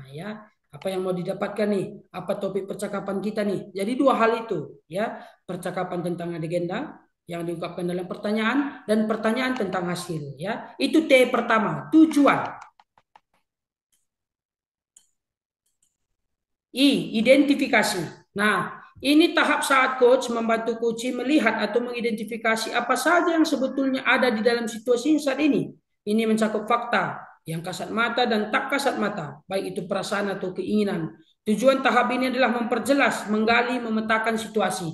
Ya. Apa yang mau didapatkan nih? Apa topik percakapan kita nih? Jadi dua hal itu, ya. Percakapan tentang agenda yang diungkapkan dalam pertanyaan dan pertanyaan tentang hasil ya. Itu T pertama, tujuan. I, identifikasi. Nah, ini tahap saat coach membantu coach melihat atau mengidentifikasi apa saja yang sebetulnya ada di dalam situasi saat ini. Ini mencakup fakta yang kasat mata dan tak kasat mata, baik itu perasaan atau keinginan. Tujuan tahap ini adalah memperjelas, menggali, memetakan situasi.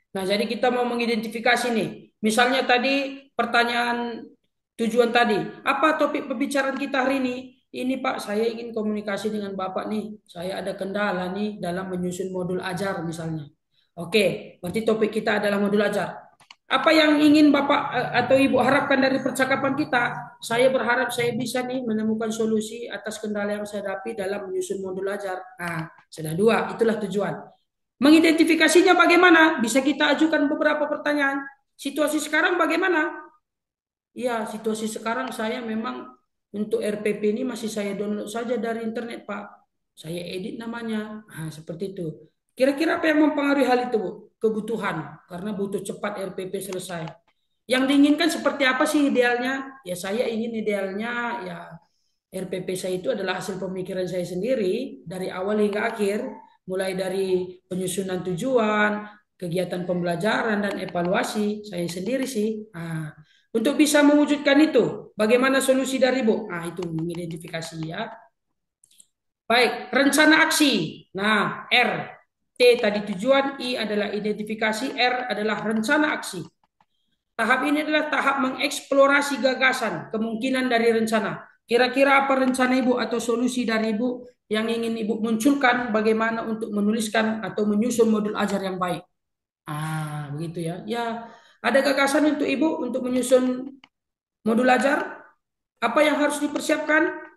Nah, jadi kita mau mengidentifikasi nih. Misalnya tadi pertanyaan tujuan tadi, apa topik pembicaraan kita hari ini? Ini Pak, saya ingin komunikasi dengan Bapak nih. Saya ada kendala nih dalam menyusun modul ajar misalnya. Oke, berarti topik kita adalah modul ajar. Apa yang ingin Bapak atau Ibu harapkan dari percakapan kita? Saya berharap saya bisa nih menemukan solusi atas kendala yang saya hadapi dalam menyusun modul ajar. Nah, sudah dua, itulah tujuan. Mengidentifikasinya bagaimana? Bisa kita ajukan beberapa pertanyaan. Situasi sekarang bagaimana? Ya, situasi sekarang saya memang untuk RPP ini masih saya download saja dari internet, Pak. Saya edit namanya. Nah, seperti itu. Kira-kira apa yang mempengaruhi hal itu, Bu? Kebutuhan, karena butuh cepat RPP selesai. Yang diinginkan seperti apa sih idealnya? Ya, saya ingin idealnya ya RPP saya itu adalah hasil pemikiran saya sendiri dari awal hingga akhir, mulai dari penyusunan tujuan, kegiatan pembelajaran dan evaluasi saya sendiri sih. Nah, untuk bisa mewujudkan itu, bagaimana solusi dari Bu? Nah, itu mengidentifikasi ya. Baik, rencana aksi. Nah, R. T tadi tujuan, I adalah identifikasi, R adalah rencana aksi. Tahap ini adalah tahap mengeksplorasi gagasan, kemungkinan dari rencana. Kira-kira apa rencana Ibu atau solusi dari Ibu yang ingin Ibu munculkan bagaimana untuk menuliskan atau menyusun modul ajar yang baik? Ah, begitu ya. Ya, ada gagasan untuk Ibu untuk menyusun modul ajar? Apa yang harus dipersiapkan?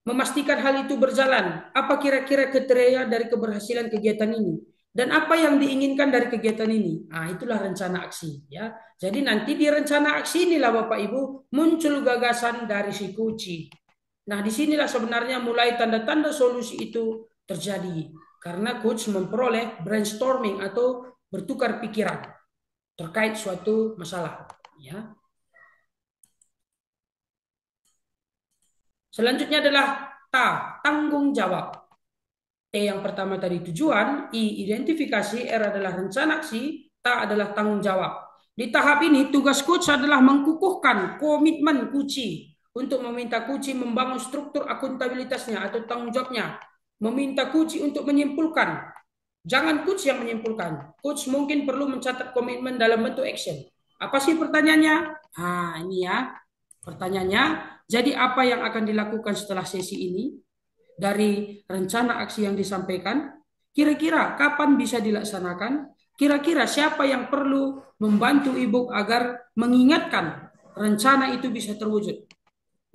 Memastikan hal itu berjalan. Apa kira-kira kriteria dari keberhasilan kegiatan ini? Dan apa yang diinginkan dari kegiatan ini? Nah, itulah rencana aksi ya. Jadi nanti di rencana aksi inilah Bapak Ibu muncul gagasan dari si kunci. Nah, disinilah sebenarnya mulai tanda-tanda solusi itu terjadi. Karena coach memperoleh brainstorming atau bertukar pikiran terkait suatu masalah. Ya. Selanjutnya adalah tanggung jawab. T yang pertama tadi tujuan, I identifikasi, R adalah rencana aksi, T adalah tanggung jawab. Di tahap ini tugas coach adalah mengkukuhkan komitmen kunci untuk meminta kunci membangun struktur akuntabilitasnya atau tanggung jawabnya. Meminta kunci untuk menyimpulkan. Jangan coach yang menyimpulkan. Coach mungkin perlu mencatat komitmen dalam bentuk action. Apa sih pertanyaannya? Nah, ini ya. Pertanyaannya, jadi apa yang akan dilakukan setelah sesi ini? Dari rencana aksi yang disampaikan, kira-kira kapan bisa dilaksanakan? Kira-kira siapa yang perlu membantu Ibu agar mengingatkan rencana itu bisa terwujud?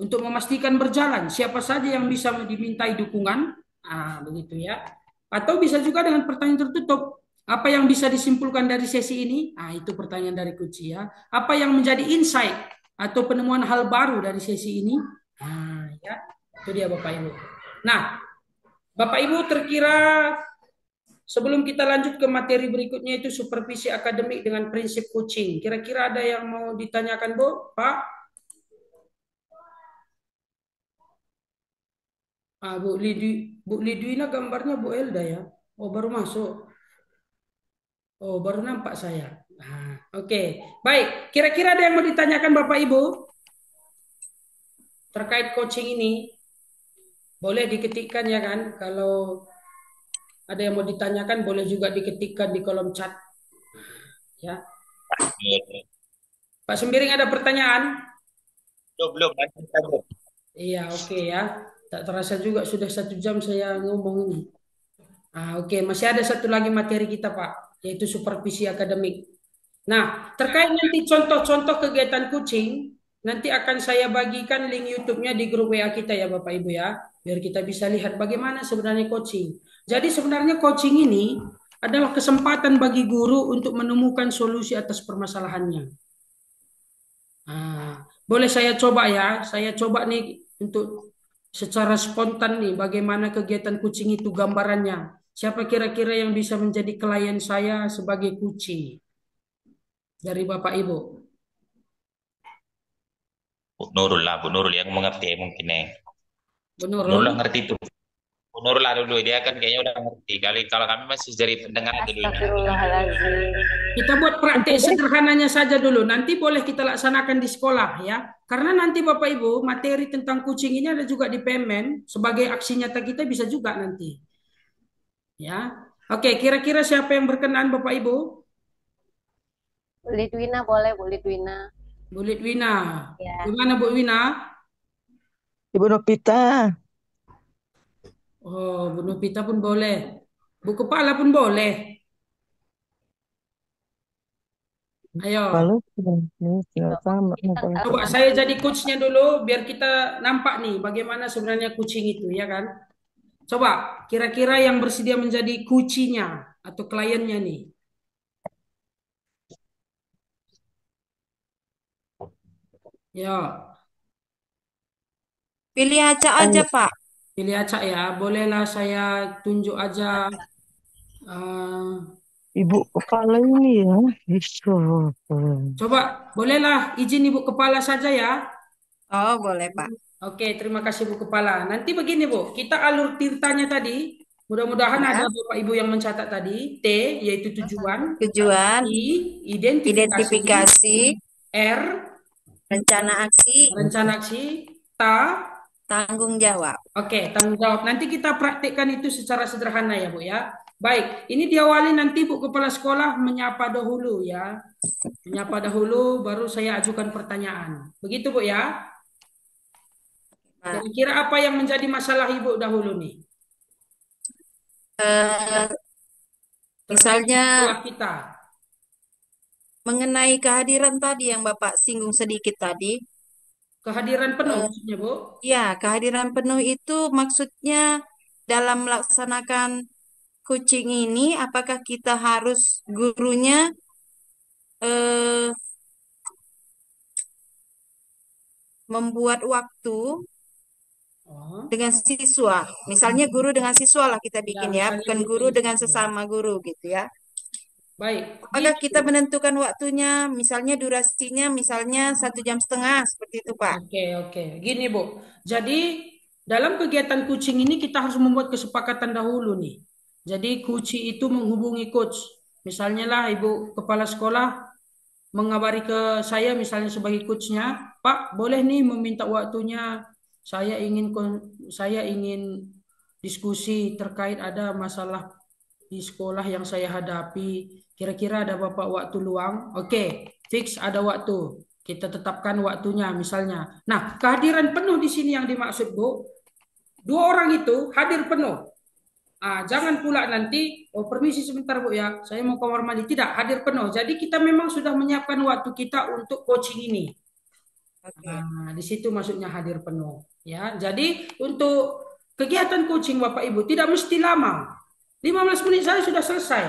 Untuk memastikan berjalan, siapa saja yang bisa dimintai dukungan? Ah, begitu ya. Atau bisa juga dengan pertanyaan tertutup, apa yang bisa disimpulkan dari sesi ini? Ah, itu pertanyaan dari kunci ya. Apa yang menjadi insight atau penemuan hal baru dari sesi ini? Ah, ya. Itu dia Bapak Ibu. Nah, Bapak Ibu terkira sebelum kita lanjut ke materi berikutnya itu supervisi akademik dengan prinsip coaching. Kira-kira ada yang mau ditanyakan, Bu? Pak? Ah, Bu Lidwina gambarnya Bu Elda ya. Oh, baru masuk. Oh, baru nampak saya. Nah, oke. Baik, kira-kira ada yang mau ditanyakan Bapak Ibu terkait coaching ini? Boleh diketikkan ya kan? Kalau ada yang mau ditanyakan boleh juga diketikkan di kolom chat. Ya. Pak Sembiring ada pertanyaan? Belum. Iya, oke ya. Tak terasa juga sudah 1 jam saya ngomong ini. Oke, masih ada satu lagi materi kita Pak, yaitu supervisi akademik. Nah, terkait nanti contoh-contoh kegiatan coaching, nanti akan saya bagikan link YouTube-nya di grup WA kita ya Bapak Ibu ya, biar kita bisa lihat bagaimana sebenarnya coaching. Jadi sebenarnya coaching ini adalah kesempatan bagi guru untuk menemukan solusi atas permasalahannya. Boleh saya coba ya, saya coba nih untuk secara spontan nih bagaimana kegiatan coaching itu gambarannya. Siapa kira-kira yang bisa menjadi klien saya sebagai coaching? dari Bapak Ibu? Bu Nurul yang mengerti mungkin ya. Bu Bu Nurul lah Nurul? ngerti itu. Bu Nurul lah dulu, dia kan kayaknya udah ngerti. Kalau kami masih jadi pendengar aja dulu. Astagfirullahaladzim. Kita buat praktek sederhananya saja dulu. Nanti boleh kita laksanakan di sekolah ya. Karena nanti Bapak Ibu, materi tentang kucing ini ada juga di PMN. Sebagai aksi nyata kita bisa juga nanti. Ya. Oke, kira-kira siapa yang berkenan Bapak Ibu? Bu Lidwina boleh, Bu Lidwina. Bu Litwina. Ya. Gimana Bu Wina? Ibu Novita. Oh, Bu Nupita pun boleh. Bu Kepala pun boleh. Ayo. Kalau tidak sama. Coba saya jadi coachnya dulu biar kita nampak nih bagaimana sebenarnya kucing itu ya kan. Coba kira-kira yang bersedia menjadi kucinya atau kliennya nih. Ya, Pilih acak aja, Pak. pilih acak ya. Bolehlah saya tunjuk aja. eh, Ibu kepala ini ya. Itu. Coba bolehlah izin Ibu Kepala saja ya. Oh, boleh, Pak. Oke, terima kasih Bu Kepala. Nanti begini Bu, kita alur tirtanya tadi. Mudah-mudahan ada Ya. Bapak Ibu yang mencatat tadi. T yaitu tujuan, Tujuan, I identifikasi, identifikasi, R rencana aksi, rencana aksi, T tanggung jawab. oke tanggung jawab. Nanti kita praktikkan itu secara sederhana ya Bu ya. Baik, ini diawali nanti Bu Kepala Sekolah menyapa dahulu ya. Menyapa dahulu baru saya ajukan pertanyaan. Begitu Bu ya. Pak. Kira-kira apa yang menjadi masalah Ibu dahulu nih? Eh, Terkait misalnya sekolah kita. mengenai kehadiran tadi yang Bapak singgung sedikit tadi, Kehadiran penuh eh, maksudnya Bu. ya kehadiran penuh itu maksudnya dalam melaksanakan coaching ini, apakah kita harus gurunya eh, membuat waktu Oh, dengan siswa? Misalnya guru dengan siswa lah kita ya bikin ya, misalnya bukan guru guru dengan dengan siswa. sesama guru gitu ya. Baik, Apakah gini kita Bu. menentukan waktunya, misalnya durasinya, misalnya 1,5 jam, seperti itu, Pak? Oke, oke. Gini, Bu. Jadi, dalam kegiatan coaching ini kita harus membuat kesepakatan dahulu nih. Jadi, coach itu menghubungi coach. Misalnya lah, Ibu Kepala Sekolah mengabari ke saya misalnya sebagai coachnya, Pak, boleh nih meminta waktunya. Saya ingin diskusi terkait ada masalah di sekolah yang saya hadapi. Kira-kira ada Bapak waktu luang? Oke, fix ada waktu. Kita tetapkan waktunya misalnya. Nah, kehadiran penuh di sini yang dimaksud, Bu. Dua orang itu hadir penuh. Jangan pula nanti, oh permisi sebentar Bu ya, saya mau kamar mandi. Tidak, hadir penuh. Jadi kita memang sudah menyiapkan waktu kita untuk coaching ini. Oke. Di situ maksudnya hadir penuh. Ya, jadi untuk kegiatan coaching Bapak Ibu tidak mesti lama. 15 menit saya sudah selesai.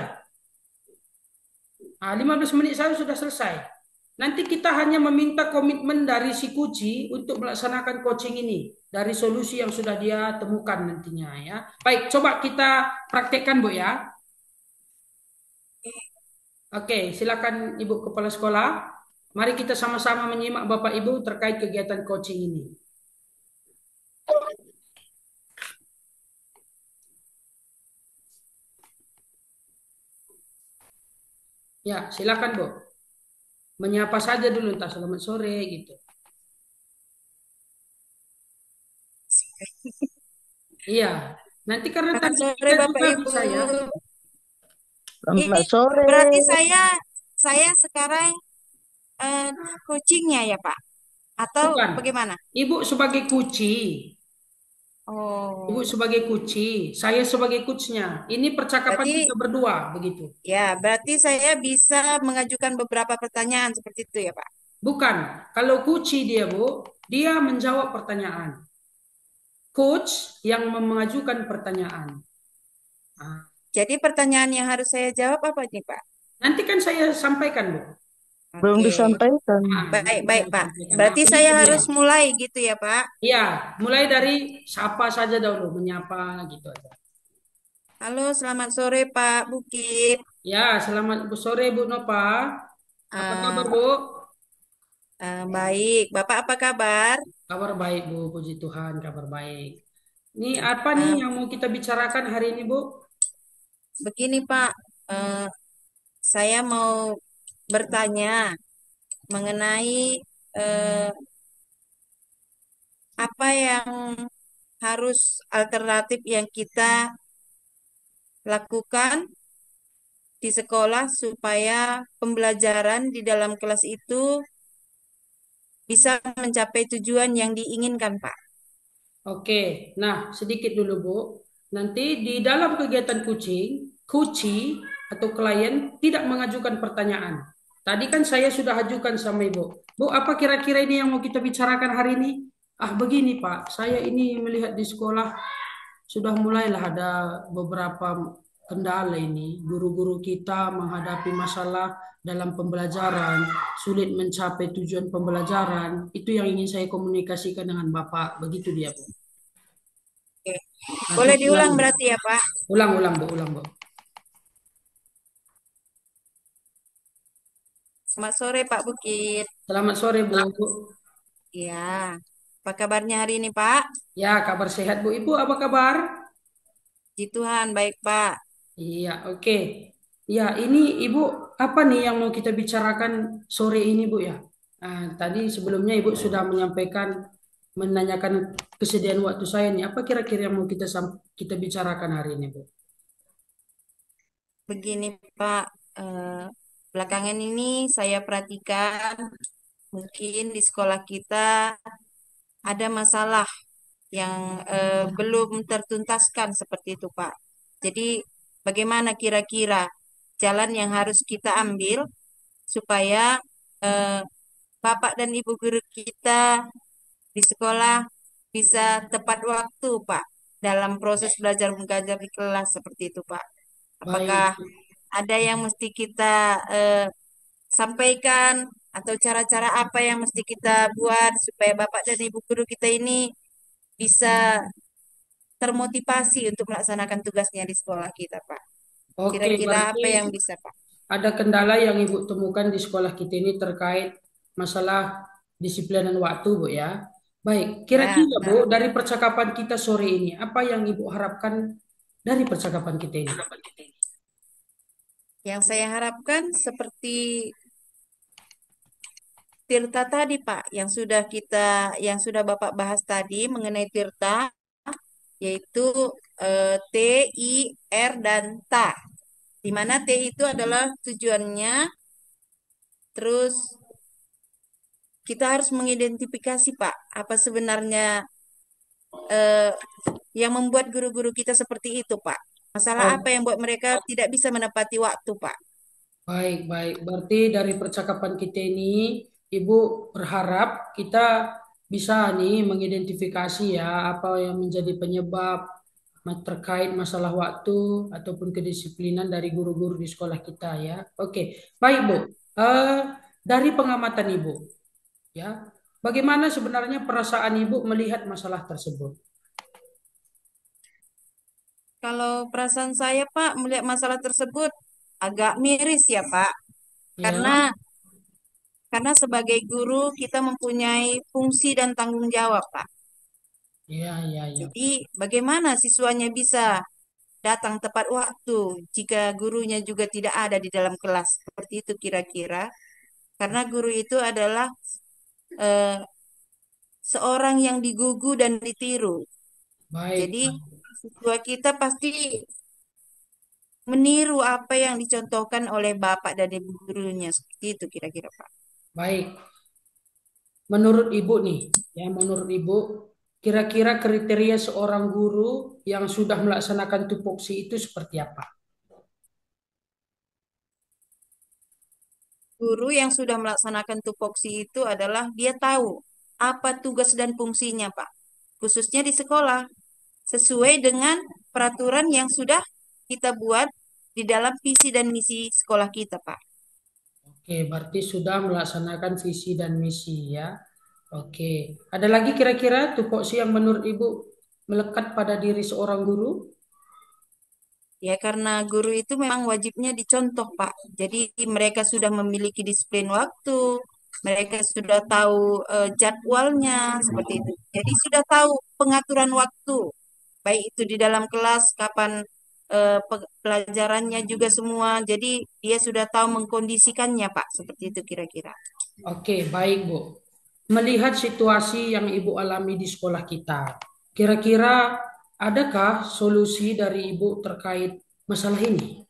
15 menit saya sudah selesai. Nanti kita hanya meminta komitmen dari si Kuci untuk melaksanakan coaching ini dari solusi yang sudah dia temukan nantinya ya. Baik, coba kita praktekkan Bu ya. Oke, silakan Ibu Kepala Sekolah. Mari kita sama-sama menyimak Bapak Ibu terkait kegiatan coaching ini. Ya, silakan Bu. Menyapa saja dulu, entah selamat sore gitu. Iya, nanti karena Selamat tadi sore, kita Bapak juga Ibu. bisa ya. Selamat Ini sore. berarti saya sekarang eh, coachingnya ya, Pak? Atau Bukan. bagaimana? Ibu sebagai kuci. Ibu Oh, sebagai kuci, saya sebagai coachnya. Ini percakapan berarti kita berdua, begitu. berarti saya bisa mengajukan beberapa pertanyaan seperti itu ya, Pak? Bukan, kalau kuci dia, Bu, dia menjawab pertanyaan. Coach yang mengajukan pertanyaan. Nah, Jadi pertanyaan yang harus saya jawab apa nih, Pak? nanti kan saya sampaikan, Bu. Belum Oke. disampaikan. Baik, Nanti baik, saya Pak. sampaikan. Berarti Begitu saya dia. harus mulai gitu ya, Pak? Iya, mulai dari sapa saja dulu, menyapa gitu aja. Halo, selamat sore Pak Bukit. Ya, selamat sore Bu Nova. Apa Eh, kabar, Bu? Baik, Bapak apa kabar? Kabar baik, Bu. Puji Tuhan, kabar baik. Ini apa nih Eh, yang mau kita bicarakan hari ini, Bu? Begini Pak, eh, saya mau bertanya mengenai eh, apa yang harus alternatif yang kita lakukan di sekolah supaya pembelajaran di dalam kelas itu bisa mencapai tujuan yang diinginkan, Pak. Oke, nah sedikit dulu Bu. Nanti di dalam kegiatan kuci atau klien tidak mengajukan pertanyaan. Tadi kan saya sudah ajukan sama Ibu. Bu, apa kira-kira ini yang mau kita bicarakan hari ini? Ah, begini Pak, saya ini melihat di sekolah sudah mulailah ada beberapa kendala ini. Guru-guru kita menghadapi masalah dalam pembelajaran, sulit mencapai tujuan pembelajaran. Itu yang ingin saya komunikasikan dengan Bapak. Begitu dia, Bu. Oke. Nah, Boleh terus diulang berarti ya, Pak? ulang, Bu, ulang, Bu. Selamat sore, Pak Bukit. Selamat sore, Bu. Ya, apa kabarnya hari ini, Pak? Ya, kabar sehat, Bu. Ibu, apa kabar? Puji Tuhan, baik, Pak. Iya, oke. Ya, ini Ibu, apa nih yang mau kita bicarakan sore ini, Bu ya? Nah, tadi sebelumnya Ibu sudah menyampaikan, menanyakan kesediaan waktu saya nih. Apa kira-kira yang mau kita bicarakan hari ini, Bu? Begini, Pak. Belakangan ini saya perhatikan mungkin di sekolah kita ada masalah yang belum tertuntaskan seperti itu, Pak. Jadi, bagaimana kira-kira jalan yang harus kita ambil supaya eh, Bapak dan Ibu guru kita di sekolah bisa tepat waktu, Pak, dalam proses belajar mengajar di kelas seperti itu, Pak. Apakah Baik, ada yang mesti kita sampaikan atau cara-cara apa yang mesti kita buat supaya Bapak dan Ibu guru kita ini bisa termotivasi untuk melaksanakan tugasnya di sekolah kita, Pak. oke. Kira-kira Berarti apa yang bisa, Pak? ada kendala yang Ibu temukan di sekolah kita ini terkait masalah disiplinan waktu, Bu ya. Baik, Ya, kira-kira Bu, benar. dari percakapan kita sore ini, apa yang Ibu harapkan dari percakapan kita ini? Yang saya harapkan seperti Tirta tadi, Pak, yang sudah Bapak bahas tadi mengenai Tirta, yaitu T, I, R, dan Ta. Di mana T itu adalah tujuannya, terus kita harus mengidentifikasi, Pak, apa sebenarnya eh, yang membuat guru-guru kita seperti itu, Pak. Masalah apa Oh, yang buat mereka tidak bisa menepati waktu, Pak? baik. Berarti dari percakapan kita ini, Ibu berharap kita bisa nih mengidentifikasi ya apa yang menjadi penyebab terkait masalah waktu ataupun kedisiplinan dari guru-guru di sekolah kita ya. Oke, baik Bu. Eh, dari pengamatan Ibu ya, bagaimana sebenarnya perasaan Ibu melihat masalah tersebut? Kalau perasaan saya, Pak, melihat masalah tersebut agak miris ya, Pak. Ya, Karena sebagai guru kita mempunyai fungsi dan tanggung jawab, Pak. ya. Jadi bagaimana siswanya bisa datang tepat waktu jika gurunya juga tidak ada di dalam kelas? Seperti itu kira-kira. Karena guru itu adalah eh, seorang yang digugu dan ditiru. Baik, Jadi siswa kita pasti meniru apa yang dicontohkan oleh bapak dan ibu gurunya. Seperti itu kira-kira, Pak. baik. Menurut Ibu nih, ya menurut Ibu, kira-kira kriteria seorang guru yang sudah melaksanakan tupoksi itu seperti apa? Guru yang sudah melaksanakan tupoksi itu adalah dia tahu apa tugas dan fungsinya, Pak. Khususnya di sekolah, sesuai dengan peraturan yang sudah kita buat di dalam visi dan misi sekolah kita, Pak. Oke, berarti sudah melaksanakan visi dan misi ya. Oke, ada lagi kira-kira tupoksi yang menurut Ibu melekat pada diri seorang guru? Ya, karena guru itu memang wajibnya dicontoh, Pak. Jadi mereka sudah memiliki disiplin waktu, mereka sudah tahu jadwalnya seperti itu. Jadi sudah tahu pengaturan waktu, baik itu di dalam kelas, kapan pelajarannya juga semua. Jadi dia sudah tahu mengkondisikannya, Pak. Seperti itu kira-kira. Oke, baik Bu. Melihat situasi yang Ibu alami di sekolah kita, kira-kira adakah solusi dari Ibu terkait masalah ini?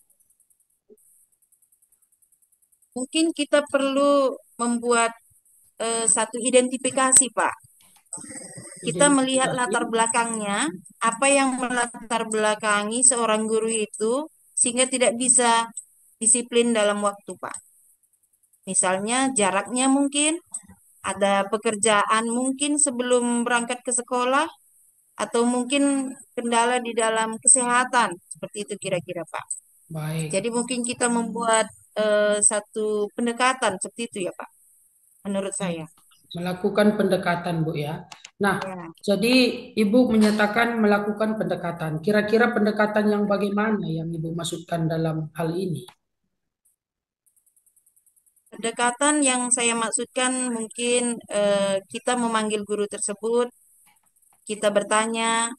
Mungkin kita perlu membuat satu identifikasi, Pak. Kita melihat latar belakangnya, apa yang melatar belakangi seorang guru itu sehingga tidak bisa disiplin dalam waktu, Pak. Misalnya jaraknya mungkin, ada pekerjaan mungkin sebelum berangkat ke sekolah, atau mungkin kendala di dalam kesehatan, seperti itu kira-kira, Pak. Baik. Jadi mungkin kita membuat satu pendekatan seperti itu ya, Pak, menurut saya. Melakukan pendekatan, Bu ya. Nah, Ya. jadi Ibu menyatakan melakukan pendekatan. Kira-kira pendekatan yang bagaimana yang Ibu maksudkan dalam hal ini? Pendekatan yang saya maksudkan mungkin kita memanggil guru tersebut, kita bertanya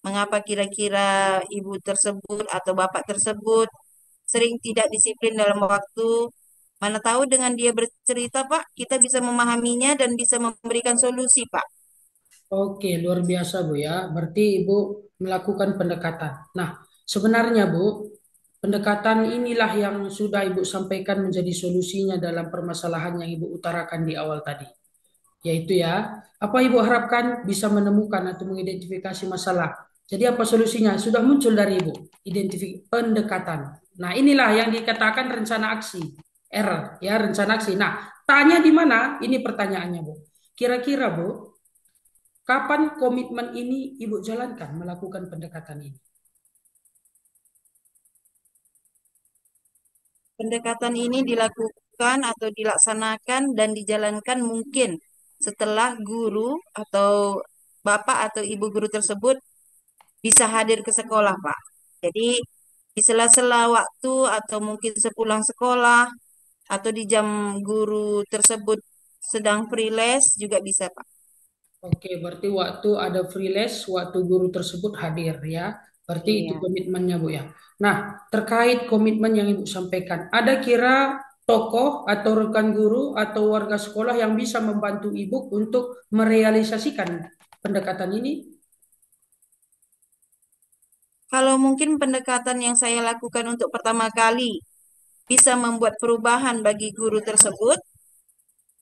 mengapa kira-kira ibu tersebut atau bapak tersebut sering tidak disiplin dalam waktu. Mana tahu dengan dia bercerita, Pak, kita bisa memahaminya dan bisa memberikan solusi, Pak. Oke, luar biasa Bu ya. Berarti Ibu melakukan pendekatan. Nah, sebenarnya Bu, pendekatan inilah yang sudah Ibu sampaikan menjadi solusinya dalam permasalahan yang Ibu utarakan di awal tadi. Yaitu ya, apa Ibu harapkan bisa menemukan atau mengidentifikasi masalah. Jadi apa solusinya? Sudah muncul dari Ibu, pendekatan. Nah, inilah yang dikatakan rencana aksi. Ya, rencana aksi. Nah, tanya di mana? Ini pertanyaannya, Bu. Kira-kira, Bu, kapan komitmen ini Ibu jalankan melakukan pendekatan ini? Pendekatan ini dilakukan atau dilaksanakan dan dijalankan mungkin setelah guru atau bapak atau ibu guru tersebut bisa hadir ke sekolah, Pak. Jadi di sela-sela waktu atau mungkin sepulang sekolah atau di jam guru tersebut sedang freelance juga bisa, Pak. Oke, berarti waktu ada freelance, waktu guru tersebut hadir ya. Berarti itu Iya. komitmennya Bu ya. Nah, terkait komitmen yang Ibu sampaikan, ada kira tokoh atau rekan guru atau warga sekolah yang bisa membantu Ibu untuk merealisasikan pendekatan ini? Kalau mungkin pendekatan yang saya lakukan untuk pertama kali bisa membuat perubahan bagi guru tersebut,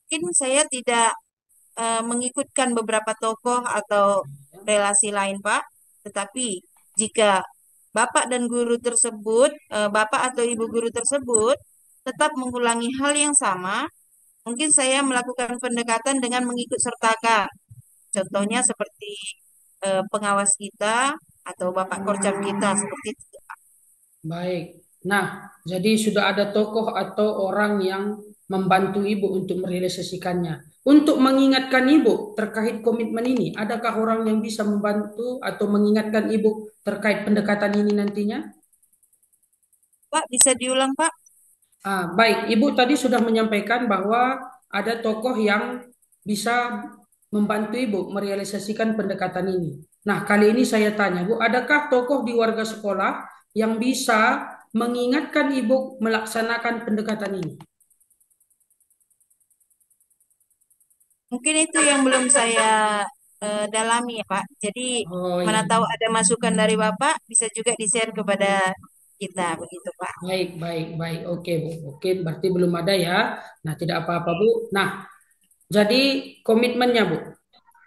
mungkin saya tidak mengikutkan beberapa tokoh atau relasi lain, Pak. Tetapi jika Bapak dan guru tersebut, Bapak atau Ibu guru tersebut tetap mengulangi hal yang sama, mungkin saya melakukan pendekatan dengan mengikut sertakan. Contohnya seperti pengawas kita atau Bapak Korcam kita, seperti itu. Baik. Nah, jadi sudah ada tokoh atau orang yang membantu Ibu untuk merealisasikannya. Untuk mengingatkan Ibu terkait komitmen ini, adakah orang yang bisa membantu atau mengingatkan Ibu terkait pendekatan ini nantinya? Pak, bisa diulang, Pak? Baik, Ibu tadi sudah menyampaikan bahwa ada tokoh yang bisa membantu Ibu merealisasikan pendekatan ini. Nah, kali ini saya tanya, Bu, adakah tokoh di warga sekolah yang bisa mengingatkan Ibu melaksanakan pendekatan ini? Mungkin itu yang belum saya dalami ya, Pak. Jadi Oh mana iya, tahu ada masukan dari Bapak, bisa juga di-share kepada kita, begitu, Pak. baik, baik, baik. Oke, Bu. Oke, berarti belum ada ya. Nah, tidak apa-apa, Bu. Nah, jadi komitmennya, Bu.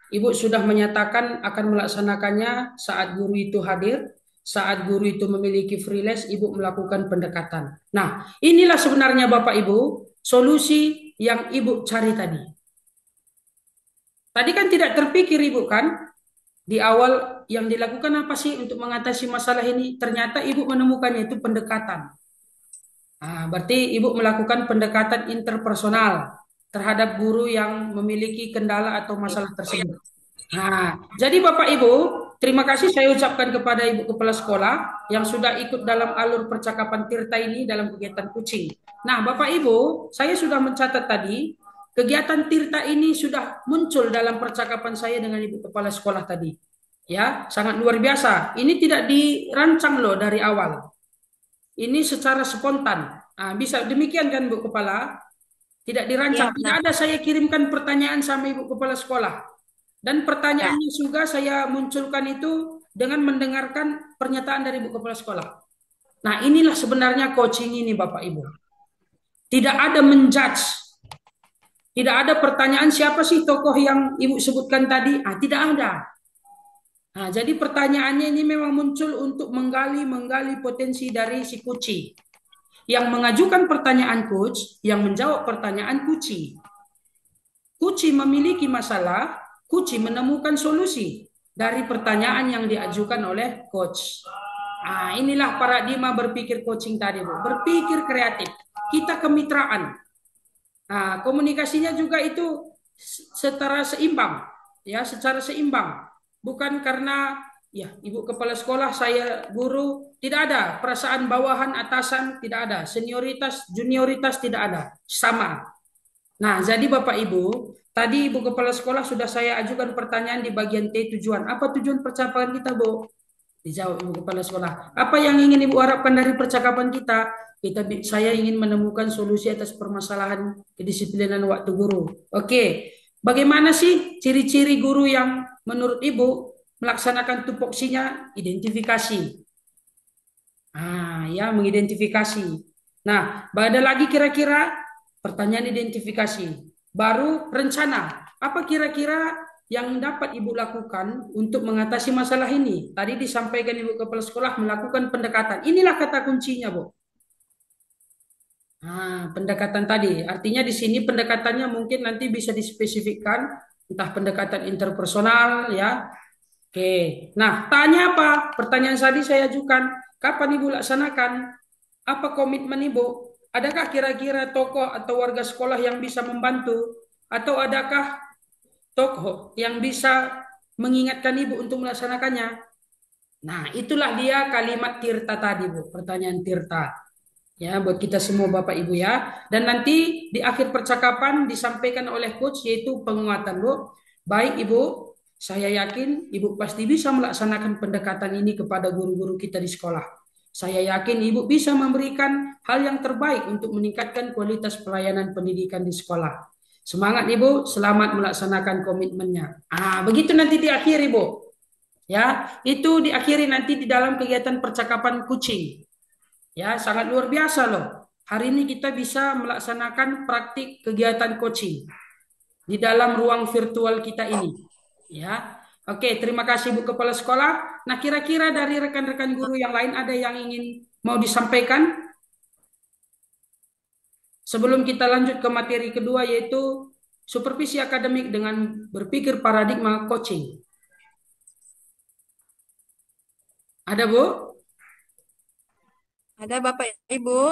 Ibu sudah menyatakan akan melaksanakannya saat guru itu hadir, saat guru itu memiliki freelance, Ibu melakukan pendekatan. Nah, inilah sebenarnya Bapak Ibu, solusi yang Ibu cari tadi. Tadi kan tidak terpikir Ibu kan, di awal yang dilakukan apa sih untuk mengatasi masalah ini? Ternyata Ibu menemukannya itu pendekatan. Nah, berarti Ibu melakukan pendekatan interpersonal terhadap guru yang memiliki kendala atau masalah tersebut. Nah, jadi Bapak Ibu, terima kasih saya ucapkan kepada Ibu Kepala Sekolah yang sudah ikut dalam alur percakapan Tirta ini dalam kegiatan kucing. Nah, Bapak Ibu, saya sudah mencatat tadi, kegiatan Tirta ini sudah muncul dalam percakapan saya dengan Ibu Kepala Sekolah tadi. Ya, sangat luar biasa. Ini tidak dirancang loh dari awal. Ini secara spontan. Nah, bisa demikian kan Bu Kepala? Tidak dirancang. Ya, Tidak ada saya kirimkan pertanyaan sama Ibu Kepala Sekolah. Dan pertanyaannya juga saya munculkan itu dengan mendengarkan pernyataan dari Ibu Kepala Sekolah. Nah, inilah sebenarnya coaching ini Bapak Ibu. Tidak ada menjudge. Tidak ada pertanyaan siapa sih tokoh yang Ibu sebutkan tadi. Tidak ada. Nah, jadi pertanyaannya ini memang muncul untuk menggali potensi dari si Kuci. Yang mengajukan pertanyaan coach, yang menjawab pertanyaan Kuci. Kuci memiliki masalah, Kuci menemukan solusi dari pertanyaan yang diajukan oleh coach. Nah, inilah paradigma berpikir coaching tadi, Bu. Berpikir kreatif. Kita kemitraan. Nah, komunikasinya juga itu secara seimbang, ya, secara seimbang. Bukan karena ya, Ibu Kepala Sekolah, saya guru, tidak ada perasaan bawahan atasan, tidak ada senioritas junioritas, tidak ada, sama. Nah, jadi Bapak Ibu, tadi Ibu Kepala Sekolah sudah saya ajukan pertanyaan di bagian T, tujuan. Apa tujuan percakapan kita, Bu? Dijawab Ibu Kepala Sekolah. Apa yang ingin Ibu harapkan dari percakapan kita? Saya ingin menemukan solusi atas permasalahan kedisiplinan waktu guru. Oke, bagaimana sih ciri-ciri guru yang menurut Ibu melaksanakan tupoksinya? Identifikasi. Ya, mengidentifikasi. Nah, ada lagi kira-kira pertanyaan identifikasi. Baru rencana. Apa kira-kira yang dapat Ibu lakukan untuk mengatasi masalah ini? Tadi disampaikan Ibu Kepala Sekolah melakukan pendekatan. Inilah kata kuncinya, Bu. Pendekatan tadi. Artinya di sini pendekatannya mungkin nanti bisa dispesifikkan, entah pendekatan interpersonal, ya. Oke. Nah, tanya apa? Pertanyaan tadi saya ajukan. Kapan Ibu laksanakan? Apa komitmen Ibu? Adakah kira-kira tokoh atau warga sekolah yang bisa membantu? Atau adakah tokoh yang bisa mengingatkan Ibu untuk melaksanakannya? Nah, itulah dia kalimat Tirta tadi, Bu. Pertanyaan Tirta. Ya, buat kita semua Bapak Ibu ya. Dan nanti di akhir percakapan disampaikan oleh coach yaitu penguatan, Bu. Baik Ibu, saya yakin Ibu pasti bisa melaksanakan pendekatan ini kepada guru-guru kita di sekolah. Saya yakin Ibu bisa memberikan hal yang terbaik untuk meningkatkan kualitas pelayanan pendidikan di sekolah. Semangat Ibu, selamat melaksanakan komitmennya. Begitu nanti diakhiri, Bu. Ya, itu diakhiri nanti di dalam kegiatan percakapan kucing. Ya, sangat luar biasa loh. Hari ini kita bisa melaksanakan praktik kegiatan coaching di dalam ruang virtual kita ini. Ya, oke, terima kasih Bu Kepala Sekolah. Nah, kira-kira dari rekan-rekan guru yang lain ada yang ingin mau disampaikan? Sebelum kita lanjut ke materi kedua yaitu supervisi akademik dengan berpikir paradigma coaching. Ada, Bu? Ada Bapak Ibu?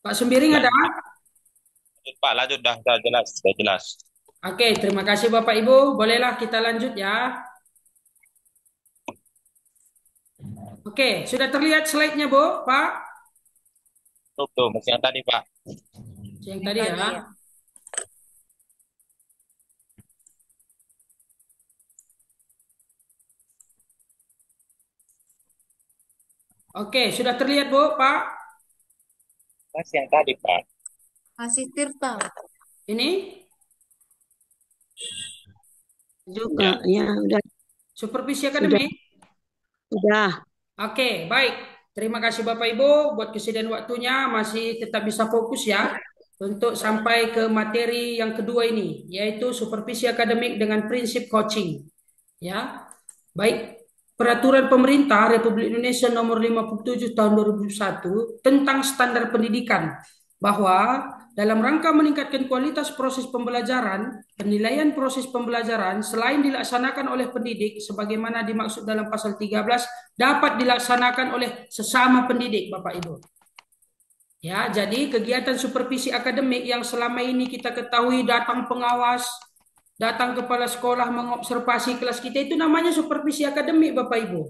Pak Sembiring ada? Pak, lanjut dah jelas, sudah jelas. Oke, terima kasih Bapak Ibu. Bolehlah kita lanjut ya. Oke, sudah terlihat slide-nya, Bu, Pak? Tuh, masih yang tadi, Pak. Yang tadi ya. Oke, sudah terlihat, Bu, Pak? Masih yang tadi, Pak. Masih Tirta. Ini? Juga, ya, udah. Supervisi akademik? Sudah. Oke, baik. Terima kasih Bapak Ibu buat kesediaan waktunya, masih tetap bisa fokus ya untuk sampai ke materi yang kedua ini, yaitu supervisi akademik dengan prinsip coaching. Ya. Baik. Peraturan Pemerintah Republik Indonesia Nomor 57 Tahun 2001 tentang standar pendidikan bahwa dalam rangka meningkatkan kualitas proses pembelajaran, penilaian proses pembelajaran selain dilaksanakan oleh pendidik sebagaimana dimaksud dalam pasal 13 dapat dilaksanakan oleh sesama pendidik, Bapak Ibu. Ya, jadi kegiatan supervisi akademik yang selama ini kita ketahui datang pengawas, datang kepala sekolah mengobservasi kelas kita, itu namanya supervisi akademik, Bapak Ibu.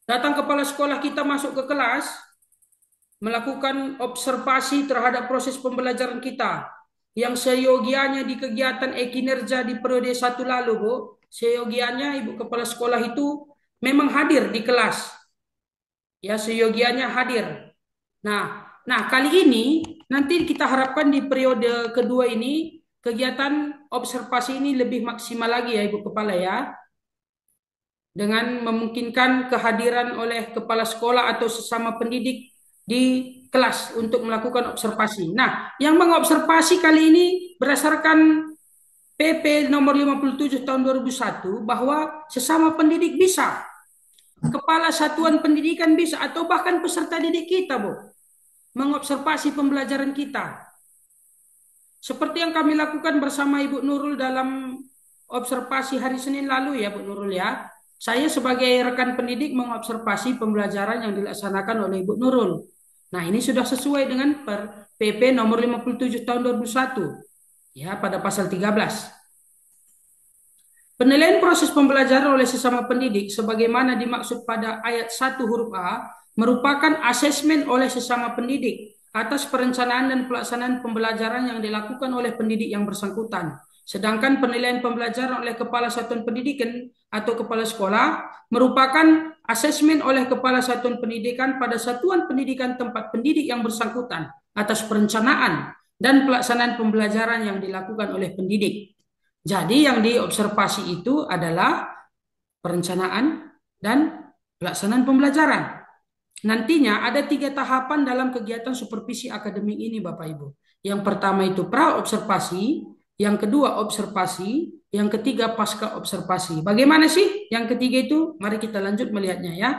Datang kepala sekolah kita masuk ke kelas, melakukan observasi terhadap proses pembelajaran kita yang seyogianya di kegiatan kinerja di periode 1 lalu, Bu. Seyogianya Ibu kepala sekolah itu memang hadir di kelas. Ya, seyogianya hadir. Nah, kali ini nanti kita harapkan di periode kedua ini kegiatan observasi ini lebih maksimal lagi ya Ibu Kepala ya. Dengan memungkinkan kehadiran oleh kepala sekolah atau sesama pendidik di kelas untuk melakukan observasi. Nah, yang mengobservasi kali ini berdasarkan PP nomor 57 tahun 2001 bahwa sesama pendidik bisa, kepala satuan pendidikan bisa, atau bahkan peserta didik kita, Bu, mengobservasi pembelajaran kita. Seperti yang kami lakukan bersama Ibu Nurul dalam observasi hari Senin lalu ya, Bu Nurul ya. Saya sebagai rekan pendidik mengobservasi pembelajaran yang dilaksanakan oleh Ibu Nurul. Nah, ini sudah sesuai dengan PP nomor 57 tahun 2001 ya, pada pasal 13. Penilaian proses pembelajaran oleh sesama pendidik sebagaimana dimaksud pada ayat 1 huruf A merupakan asesmen oleh sesama pendidik atas perencanaan dan pelaksanaan pembelajaran yang dilakukan oleh pendidik yang bersangkutan. Sedangkan penilaian pembelajaran oleh kepala satuan pendidikan atau kepala sekolah merupakan asesmen oleh kepala satuan pendidikan pada satuan pendidikan tempat pendidik yang bersangkutan atas perencanaan dan pelaksanaan pembelajaran yang dilakukan oleh pendidik. Jadi yang diobservasi itu adalah perencanaan dan pelaksanaan pembelajaran. Nantinya ada 3 tahapan dalam kegiatan supervisi akademik ini Bapak Ibu. Yang pertama itu pra-observasi, yang kedua observasi, yang ketiga pasca observasi. Bagaimana sih yang ketiga itu? Mari kita lanjut melihatnya ya.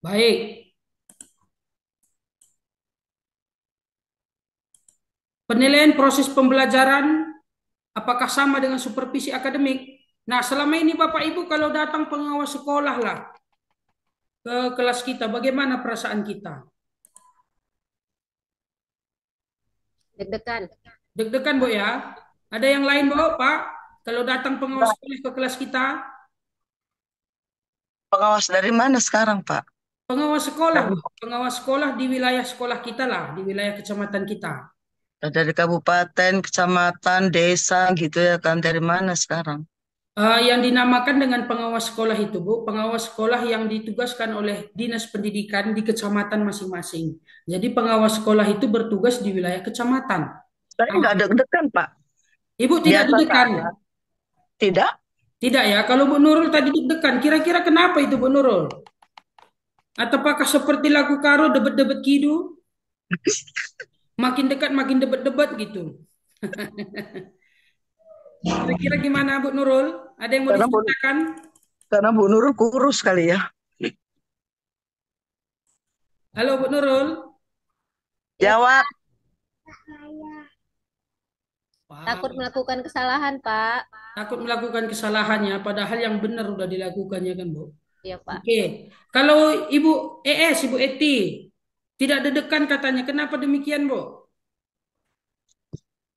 Baik. Penilaian proses pembelajaran apakah sama dengan supervisi akademik? Nah, selama ini Bapak Ibu kalau datang pengawas sekolah lah ke kelas kita, bagaimana perasaan kita? Deg-degan. Deg-degan, Bu ya? Ada yang lain, Bu, Pak? Kalau datang pengawas sekolah ke kelas kita? Pengawas dari mana sekarang, Pak? Pengawas sekolah, Bu. Pengawas sekolah di wilayah sekolah kita lah, di wilayah kecamatan kita. Dari kabupaten, kecamatan, desa gitu ya kan? Dari mana sekarang? Yang dinamakan dengan pengawas sekolah itu, Bu, pengawas sekolah yang ditugaskan oleh Dinas Pendidikan di kecamatan masing-masing. Jadi pengawas sekolah itu bertugas di wilayah kecamatan. Saya nggak deg-degan, Pak. Ibu tidak Biasa deg-degan? saja. Tidak? Tidak ya. Kalau Bu Nurul tadi deg-degan, kira-kira kenapa itu Bu Nurul? Ataukah seperti lagu Karo debet-debet kidu? Makin dekat makin debet-debet gitu. Kira-kira gimana Bu Nurul? Ada yang mau diceritakan? Karena Bu Nurul kurus kali ya. Halo Bu Nurul. Jawab. Takut melakukan kesalahan, Pak. Takut melakukan kesalahannya, padahal yang benar udah dilakukannya kan, Bu? Iya, Pak. Oke. Kalau Ibu Ibu Eti, tidak deg-degan katanya. Kenapa demikian, Bu?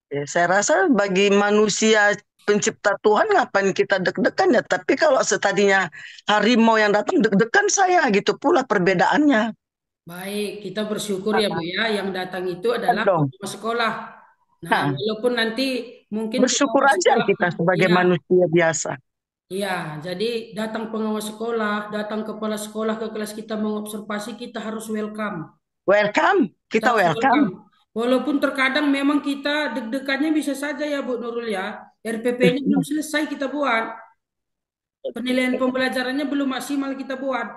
Ya, saya rasa bagi manusia pencipta Tuhan ngapain kita deg-degan ya. Tapi kalau setadinya harimau yang datang deg-degan saya gitu pula perbedaannya. Baik, kita bersyukur ya Bu ya. Yang datang itu adalah pengawas sekolah. Nah, walaupun nanti mungkin bersyukur pengawas aja sekolah, kita sebagai ya, manusia biasa. Iya, jadi datang pengawas sekolah, datang kepala sekolah ke kelas kita mengobservasi, kita harus welcome. Welcome, kita welcome. Walaupun terkadang memang kita deg-degannya bisa saja ya Bu Nurul ya. RPP-nya belum selesai kita buat. Penilaian pembelajarannya belum maksimal kita buat.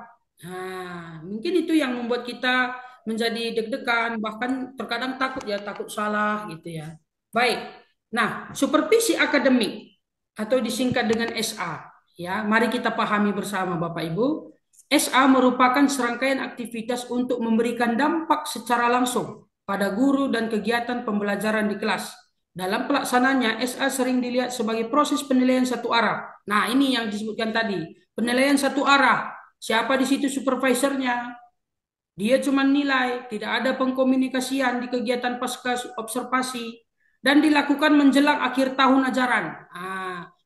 Nah, mungkin itu yang membuat kita menjadi deg-degan, bahkan terkadang takut ya, takut salah gitu ya. Baik. Nah, supervisi akademik atau disingkat dengan SA, ya. Mari kita pahami bersama Bapak Ibu. SA merupakan serangkaian aktivitas untuk memberikan dampak secara langsung pada guru dan kegiatan pembelajaran di kelas. Dalam pelaksanaannya, SA sering dilihat sebagai proses penilaian satu arah. Nah, ini yang disebutkan tadi, penilaian satu arah. Siapa di situ supervisornya? Dia cuma nilai, tidak ada pengkomunikasian di kegiatan pasca observasi dan dilakukan menjelang akhir tahun ajaran.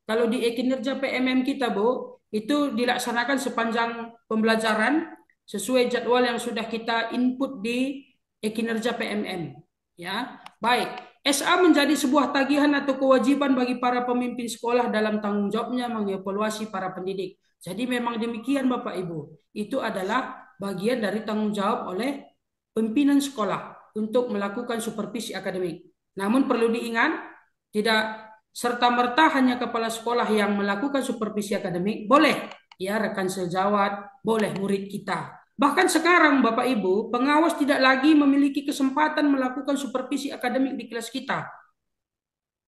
Kalau di kinerja PMM kita, Bu, itu dilaksanakan sepanjang pembelajaran sesuai jadwal yang sudah kita input di kinerja PMM. Ya, baik. SA menjadi sebuah tagihan atau kewajiban bagi para pemimpin sekolah dalam tanggung jawabnya mengevaluasi para pendidik. Jadi memang demikian Bapak Ibu. Itu adalah bagian dari tanggung jawab oleh pimpinan sekolah untuk melakukan supervisi akademik. Namun perlu diingat, tidak serta-merta hanya kepala sekolah yang melakukan supervisi akademik, boleh ya rekan sejawat, boleh murid kita. Bahkan sekarang Bapak Ibu, pengawas tidak lagi memiliki kesempatan melakukan supervisi akademik di kelas kita.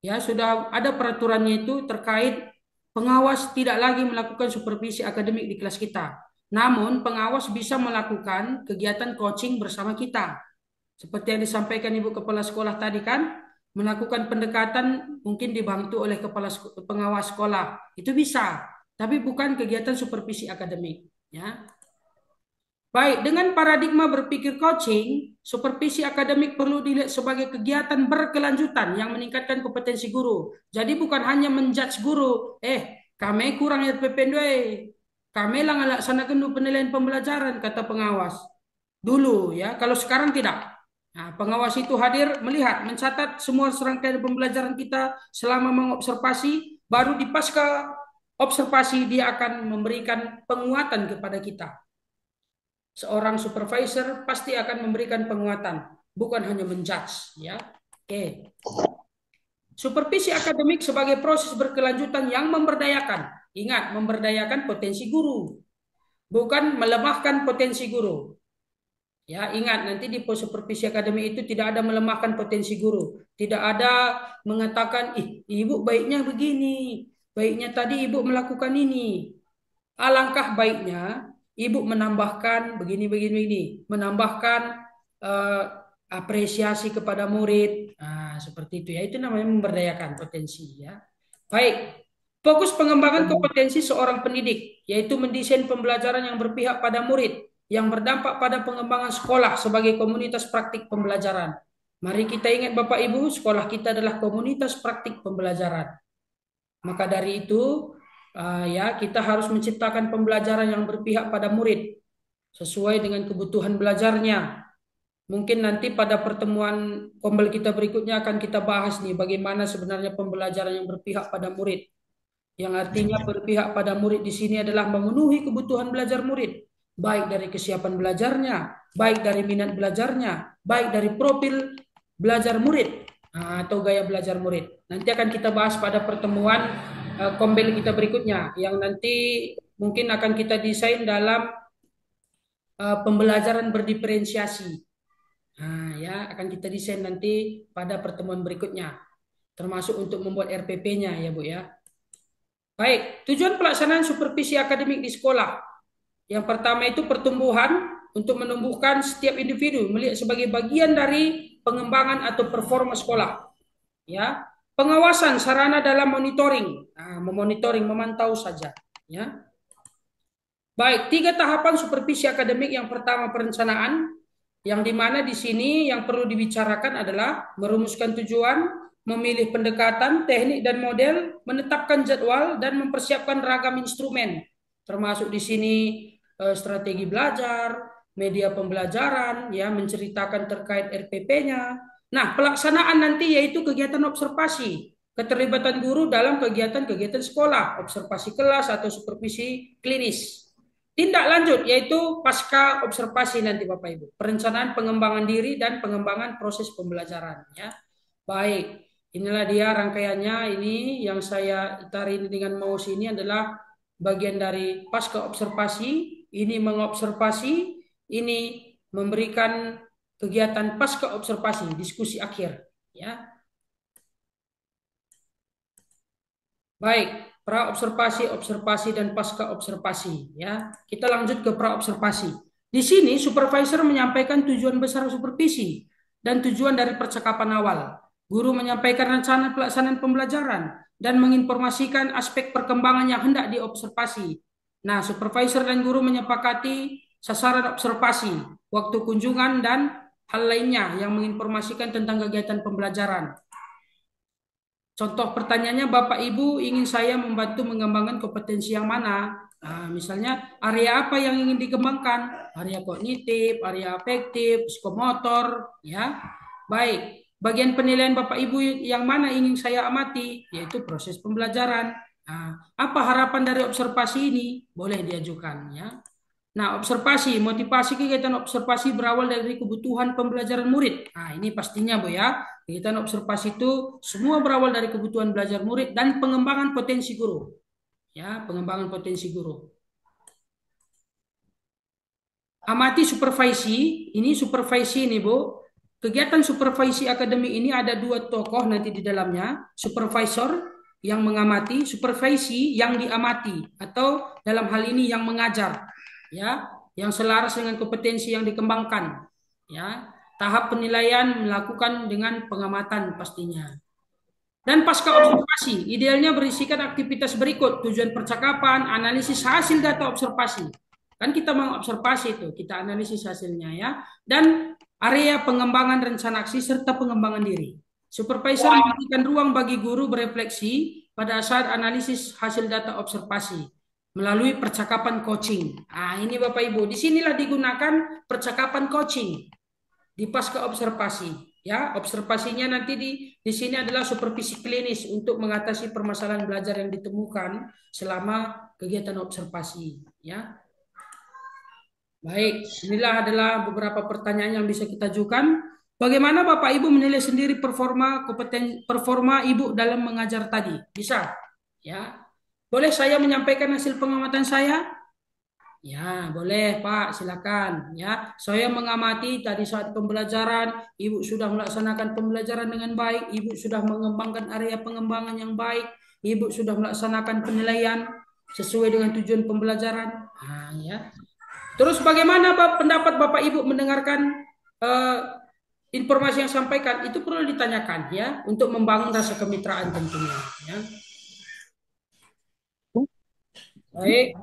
Ya, sudah ada peraturannya itu terkait pengawas tidak lagi melakukan supervisi akademik di kelas kita. Namun, pengawas bisa melakukan kegiatan coaching bersama kita. Seperti yang disampaikan Ibu Kepala Sekolah tadi kan, melakukan pendekatan mungkin dibantu oleh pengawas sekolah. Itu bisa, tapi bukan kegiatan supervisi akademik. Ya. Baik, dengan paradigma berpikir coaching, supervisi akademik perlu dilihat sebagai kegiatan berkelanjutan yang meningkatkan kompetensi guru. Jadi bukan hanya menjudge guru, kami kurang RPP, kami lah ngelaksanakan penilaian pembelajaran, kata pengawas. Dulu ya, kalau sekarang tidak. Nah, pengawas itu hadir melihat, mencatat semua serangkaian pembelajaran kita selama mengobservasi, baru di pasca observasi dia akan memberikan penguatan kepada kita. Seorang supervisor pasti akan memberikan penguatan, bukan hanya menjudge, ya. Oke. Supervisi akademik sebagai proses berkelanjutan yang memberdayakan. Ingat, memberdayakan potensi guru, bukan melemahkan potensi guru. Ya, ingat nanti di supervisi akademik itu tidak ada melemahkan potensi guru, tidak ada mengatakan, ibu baiknya begini, baiknya tadi ibu melakukan ini. Alangkah baiknya ibu menambahkan begini, menambahkan apresiasi kepada murid. Nah, seperti itu ya. Itu namanya memberdayakan potensi ya. Baik. Fokus pengembangan kompetensi seorang pendidik, yaitu mendesain pembelajaran yang berpihak pada murid, yang berdampak pada pengembangan sekolah sebagai komunitas praktik pembelajaran. Mari kita ingat Bapak Ibu, sekolah kita adalah komunitas praktik pembelajaran. Maka dari itu, ya kita harus menciptakan pembelajaran yang berpihak pada murid sesuai dengan kebutuhan belajarnya. Mungkin nanti pada pertemuan kombel kita berikutnya akan kita bahas nih bagaimana sebenarnya pembelajaran yang berpihak pada murid. Yang artinya berpihak pada murid di sini adalah memenuhi kebutuhan belajar murid, baik dari kesiapan belajarnya, baik dari minat belajarnya, baik dari profil belajar murid atau gaya belajar murid. Nanti akan kita bahas pada pertemuan kombel kita berikutnya yang nanti mungkin akan kita desain dalam pembelajaran berdiferensiasi. Ya akan kita desain nanti pada pertemuan berikutnya, termasuk untuk membuat RPP-nya ya Bu ya. Baik, tujuan pelaksanaan supervisi akademik di sekolah. Yang pertama itu pertumbuhan, untuk menumbuhkan setiap individu melihat sebagai bagian dari pengembangan atau performa sekolah. Ya, pengawasan sarana dalam monitoring, memonitoring, memantau saja. Ya. Baik, 3 tahapan supervisi akademik. Yang pertama perencanaan, yang dimana di sini yang perlu dibicarakan adalah merumuskan tujuan, memilih pendekatan, teknik dan model, menetapkan jadwal dan mempersiapkan ragam instrumen, termasuk di sini strategi belajar, media pembelajaran, ya menceritakan terkait RPP-nya. Nah, pelaksanaan nanti yaitu kegiatan observasi, keterlibatan guru dalam kegiatan-kegiatan sekolah, observasi kelas atau supervisi klinis. Tindak lanjut yaitu pasca observasi nanti Bapak Ibu, perencanaan pengembangan diri dan pengembangan proses pembelajaran ya. Baik, inilah dia rangkaiannya. Ini yang saya tarik dengan mouse ini adalah bagian dari pasca observasi. Ini mengobservasi, ini memberikan kegiatan pasca observasi, diskusi akhir ya. Baik, pra-observasi, observasi, dan pasca observasi. Ya, kita lanjut ke pra-observasi. Di sini supervisor menyampaikan tujuan besar supervisi dan tujuan dari percakapan awal. Guru menyampaikan rencana pelaksanaan pembelajaran dan menginformasikan aspek perkembangan yang hendak diobservasi. Nah, supervisor dan guru menyepakati sasaran observasi, waktu kunjungan, dan hal lainnya yang menginformasikan tentang kegiatan pembelajaran. Contoh pertanyaannya, Bapak Ibu ingin saya membantu mengembangkan kompetensi yang mana? Nah, misalnya area apa yang ingin dikembangkan? Area kognitif, area afektif, psikomotor, ya. Baik, bagian penilaian Bapak Ibu yang mana ingin saya amati? Yaitu proses pembelajaran. Nah, apa harapan dari observasi ini? Boleh diajukan, ya. Nah, motivasi kegiatan observasi berawal dari kebutuhan pembelajaran murid. Nah, ini pastinya, Bu, ya. Kegiatan observasi itu semua berawal dari kebutuhan belajar murid dan pengembangan potensi guru. Ya, pengembangan potensi guru. Amati supervisi, ini Bu. Kegiatan supervisi akademik ini ada dua tokoh nanti di dalamnya, supervisor yang mengamati, supervisi yang diamati, atau dalam hal ini yang mengajar, ya, yang selaras dengan kompetensi yang dikembangkan, ya. Tahap penilaian melakukan dengan pengamatan pastinya. Dan pasca observasi, idealnya berisikan aktivitas berikut: tujuan percakapan, analisis hasil data observasi. Kan kita mengobservasi itu, kita analisis hasilnya, ya. Dan area pengembangan rencana aksi serta pengembangan diri. Supervisor memberikan ruang bagi guru berefleksi pada saat analisis hasil data observasi melalui percakapan coaching. Nah, ini Bapak Ibu, disinilah digunakan percakapan coaching di pasca observasi. Ya, observasinya nanti di sini adalah supervisi klinis untuk mengatasi permasalahan belajar yang ditemukan selama kegiatan observasi. Ya, baik. Inilah adalah beberapa pertanyaan yang bisa kita ajukan. Bagaimana Bapak Ibu menilai sendiri performa Ibu dalam mengajar tadi? Bisa? Ya. Boleh saya menyampaikan hasil pengamatan saya? Ya, boleh Pak, silakan. Ya, saya mengamati tadi saat pembelajaran, Ibu sudah melaksanakan pembelajaran dengan baik, Ibu sudah mengembangkan area pengembangan yang baik, Ibu sudah melaksanakan penilaian sesuai dengan tujuan pembelajaran. Nah, ya. Terus bagaimana pendapat Bapak Ibu mendengarkan informasi yang sampaikan? Itu perlu ditanyakan, ya, untuk membangun rasa kemitraan tentunya. Ya. Baik.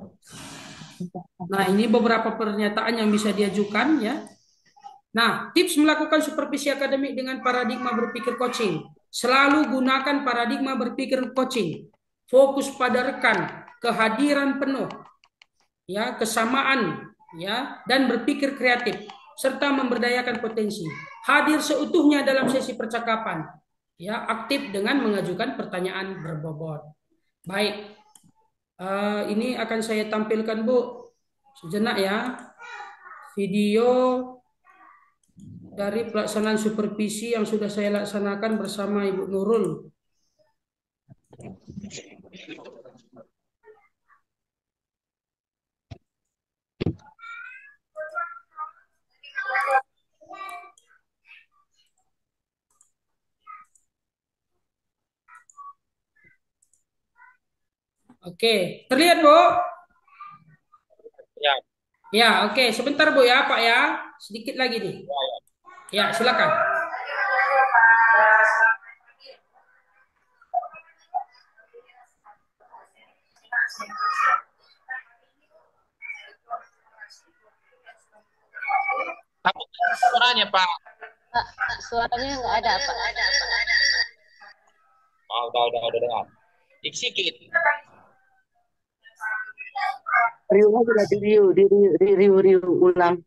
Nah, ini beberapa pernyataan yang bisa diajukan, ya. Nah, tips melakukan supervisi akademik dengan paradigma berpikir coaching. Selalu gunakan paradigma berpikir coaching. Fokus pada rekan, kehadiran penuh, ya, kesamaan, ya, dan berpikir kreatif serta memberdayakan potensi. Hadir seutuhnya dalam sesi percakapan, ya, aktif dengan mengajukan pertanyaan berbobot. Baik, ini akan saya tampilkan, Bu, sejenak, ya, video dari pelaksanaan supervisi yang sudah saya laksanakan bersama Ibu Nurul. Oke, terlihat, Bu? Ya. Ya, oke. Sebentar, Bu, ya, Pak, ya. Sedikit lagi nih. Ya, silakan. Apa suaranya, Pak? Suaranya nggak ada, Pak. Oh, udah dengar. Sikit. Riu lagi lah, riu ulang.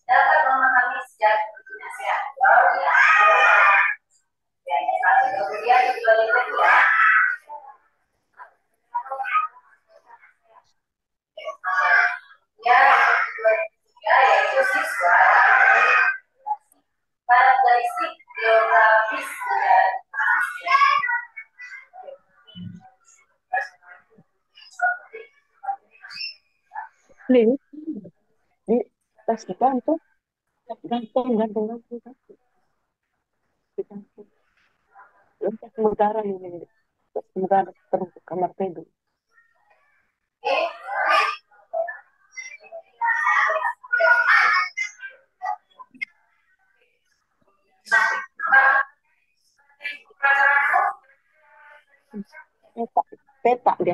Dapat memahami sejarah Indonesia. Yaitu siswa karakteristik geografis dan nih di tas kita tuh gantung gantung gantung gantung gantung. Lepas sementara ini sementara terus kamar tidur. Peta, peta dia.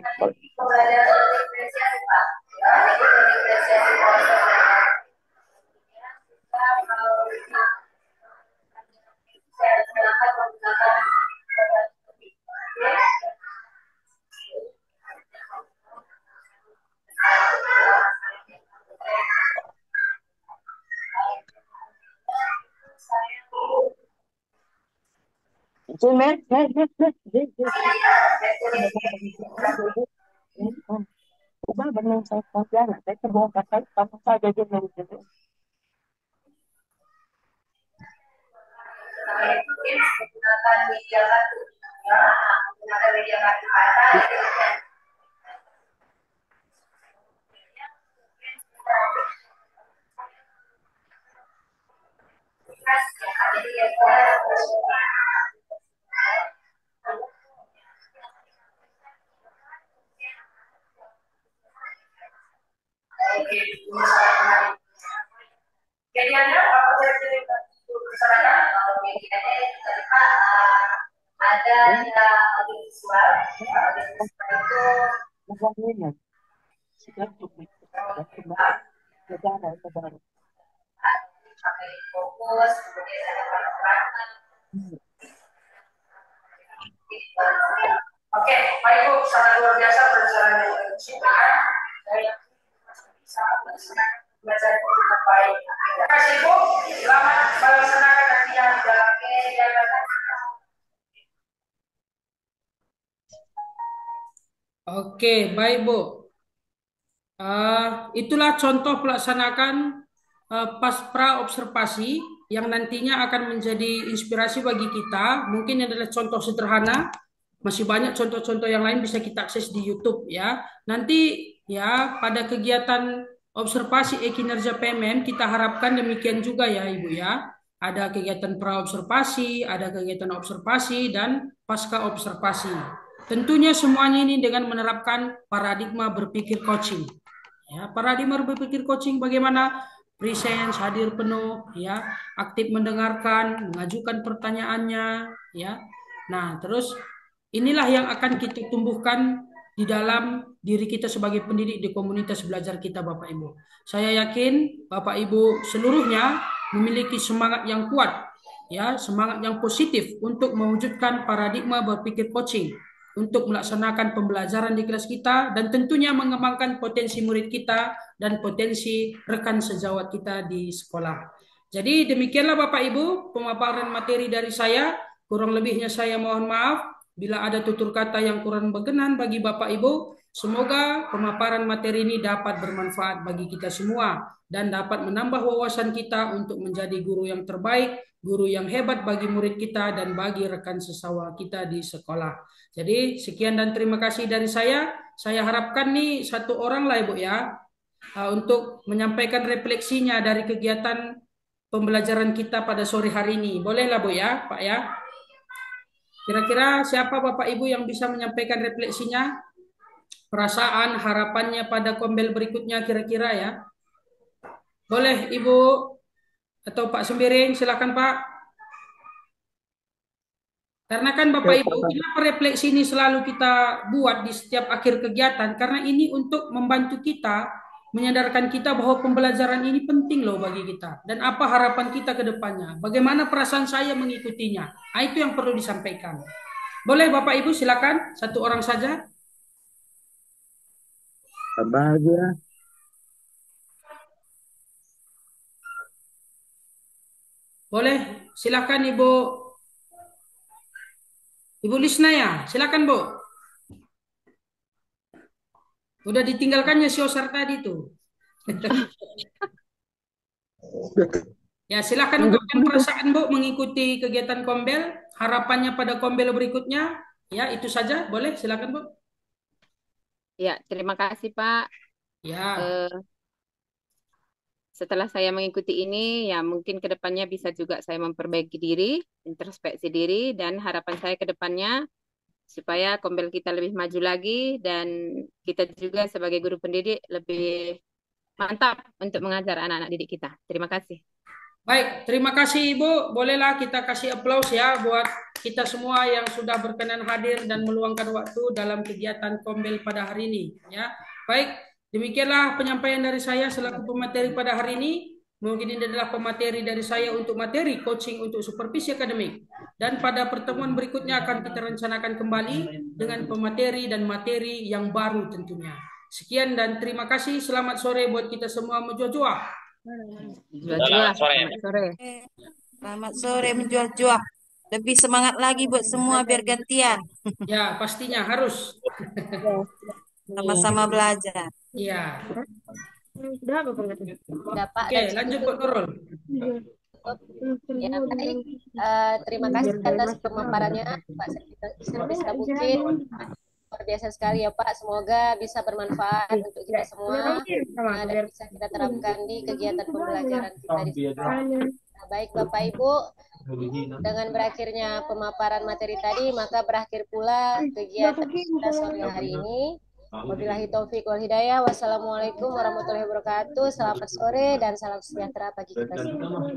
Ubah benar saya konfian, saya terbawa kasar, kamu saja dia menjadi. Menggunakan media batu, menggunakan media batu jadi Anda apa saja bersyarat kalau medianya ada audio visual itu sampai fokus kemudian ada peran. Oke, baik Bu, sangat luar biasa pelajaran yang disediakan. Saya bisa belajar dengan baik. Terima kasih Bu, selamat melaksanakan nanti yang jabatan. Oke, baik Bu. Itulah contoh pelaksanaan pasca observasi yang nantinya akan menjadi inspirasi bagi kita. Mungkin adalah contoh sederhana, masih banyak contoh-contoh yang lain bisa kita akses di YouTube ya. Nanti ya pada kegiatan observasi kinerja PMM kita harapkan demikian juga ya Ibu ya. Ada kegiatan pra-observasi, ada kegiatan observasi dan pasca observasi. Tentunya semuanya ini dengan menerapkan paradigma berpikir coaching. Ya, paradigma berpikir coaching bagaimana presence, hadir penuh, ya, aktif mendengarkan, mengajukan pertanyaannya, ya. Nah, terus inilah yang akan kita tumbuhkan di dalam diri kita sebagai pendidik di komunitas belajar kita, Bapak Ibu. Saya yakin Bapak Ibu seluruhnya memiliki semangat yang kuat, ya, semangat yang positif untuk mewujudkan paradigma berpikir coaching, untuk melaksanakan pembelajaran di kelas kita dan tentunya mengembangkan potensi murid kita dan potensi rekan sejawat kita di sekolah. Jadi demikianlah Bapak Ibu pemaparan materi dari saya. Kurang lebihnya saya mohon maaf bila ada tutur kata yang kurang berkenan bagi Bapak Ibu. Semoga pemaparan materi ini dapat bermanfaat bagi kita semua dan dapat menambah wawasan kita untuk menjadi guru yang terbaik, guru yang hebat bagi murid kita dan bagi rekan sesama kita di sekolah. Jadi sekian dan terima kasih dari saya. Saya harapkan nih satu orang lah Ibu ya untuk menyampaikan refleksinya dari kegiatan pembelajaran kita pada sore hari ini. Bolehlah Bu ya, Pak ya. Kira-kira siapa Bapak Ibu yang bisa menyampaikan refleksinya? Perasaan, harapannya pada kombel berikutnya kira-kira ya. Boleh Ibu atau Pak Sembiring, silakan Pak. Karena kan Bapak Ibu, kenapa refleksi ini selalu kita buat di setiap akhir kegiatan? Karena ini untuk membantu kita, menyadarkan kita bahwa pembelajaran ini penting loh bagi kita. Dan apa harapan kita ke depannya? Bagaimana perasaan saya mengikutinya? Nah, itu yang perlu disampaikan. Boleh Bapak Ibu silakan, satu orang saja. Bahagia. Boleh, silakan Ibu Lisna ya, silakan Bu. Udah ditinggalkannya si Osar tadi tuh. Ya, silakan ungkapkan perasaan Bu mengikuti kegiatan Kombel, harapannya pada Kombel berikutnya. Ya, itu saja. Boleh, silakan Bu. Ya, terima kasih Pak. Ya. setelah saya mengikuti ini, ya mungkin ke depannya bisa juga saya memperbaiki diri, introspeksi diri, dan harapan saya ke depannya supaya Kombel kita lebih maju lagi dan kita juga sebagai guru pendidik lebih mantap untuk mengajar anak-anak didik kita. Terima kasih. Baik, terima kasih Ibu. Bolehlah kita kasih aplaus ya buat kita semua yang sudah berkenan hadir dan meluangkan waktu dalam kegiatan Kombel pada hari ini. Ya, baik. Demikianlah penyampaian dari saya selaku pemateri pada hari ini. Mungkin ini adalah pemateri dari saya untuk materi coaching untuk supervisi akademik. Dan pada pertemuan berikutnya akan kita rencanakan kembali dengan pemateri dan materi yang baru tentunya. Sekian dan terima kasih. Selamat sore buat kita semua menjual-jual. Selamat sore. Selamat sore menjual-jual. Lebih semangat lagi buat semua biar gantian. Ya, pastinya harus. Sama-sama belajar. Iya. Pak. Oke, lanjut Pak Nurul. Ya, baik. Terima kasih atas pemaparannya Pak Servis Kabukin. Luar biasa sekali ya Pak. Semoga bisa bermanfaat untuk kita semua dan bisa kita terapkan di kegiatan pembelajaran kita di sini. Baik Bapak Ibu, dengan berakhirnya pemaparan materi tadi, maka berakhir pula kegiatan kita sore hari ini. Wabillahi taufiq wal hidayah. Wassalamualaikum warahmatullahi wabarakatuh. Selamat sore dan salam sejahtera bagi kita semua.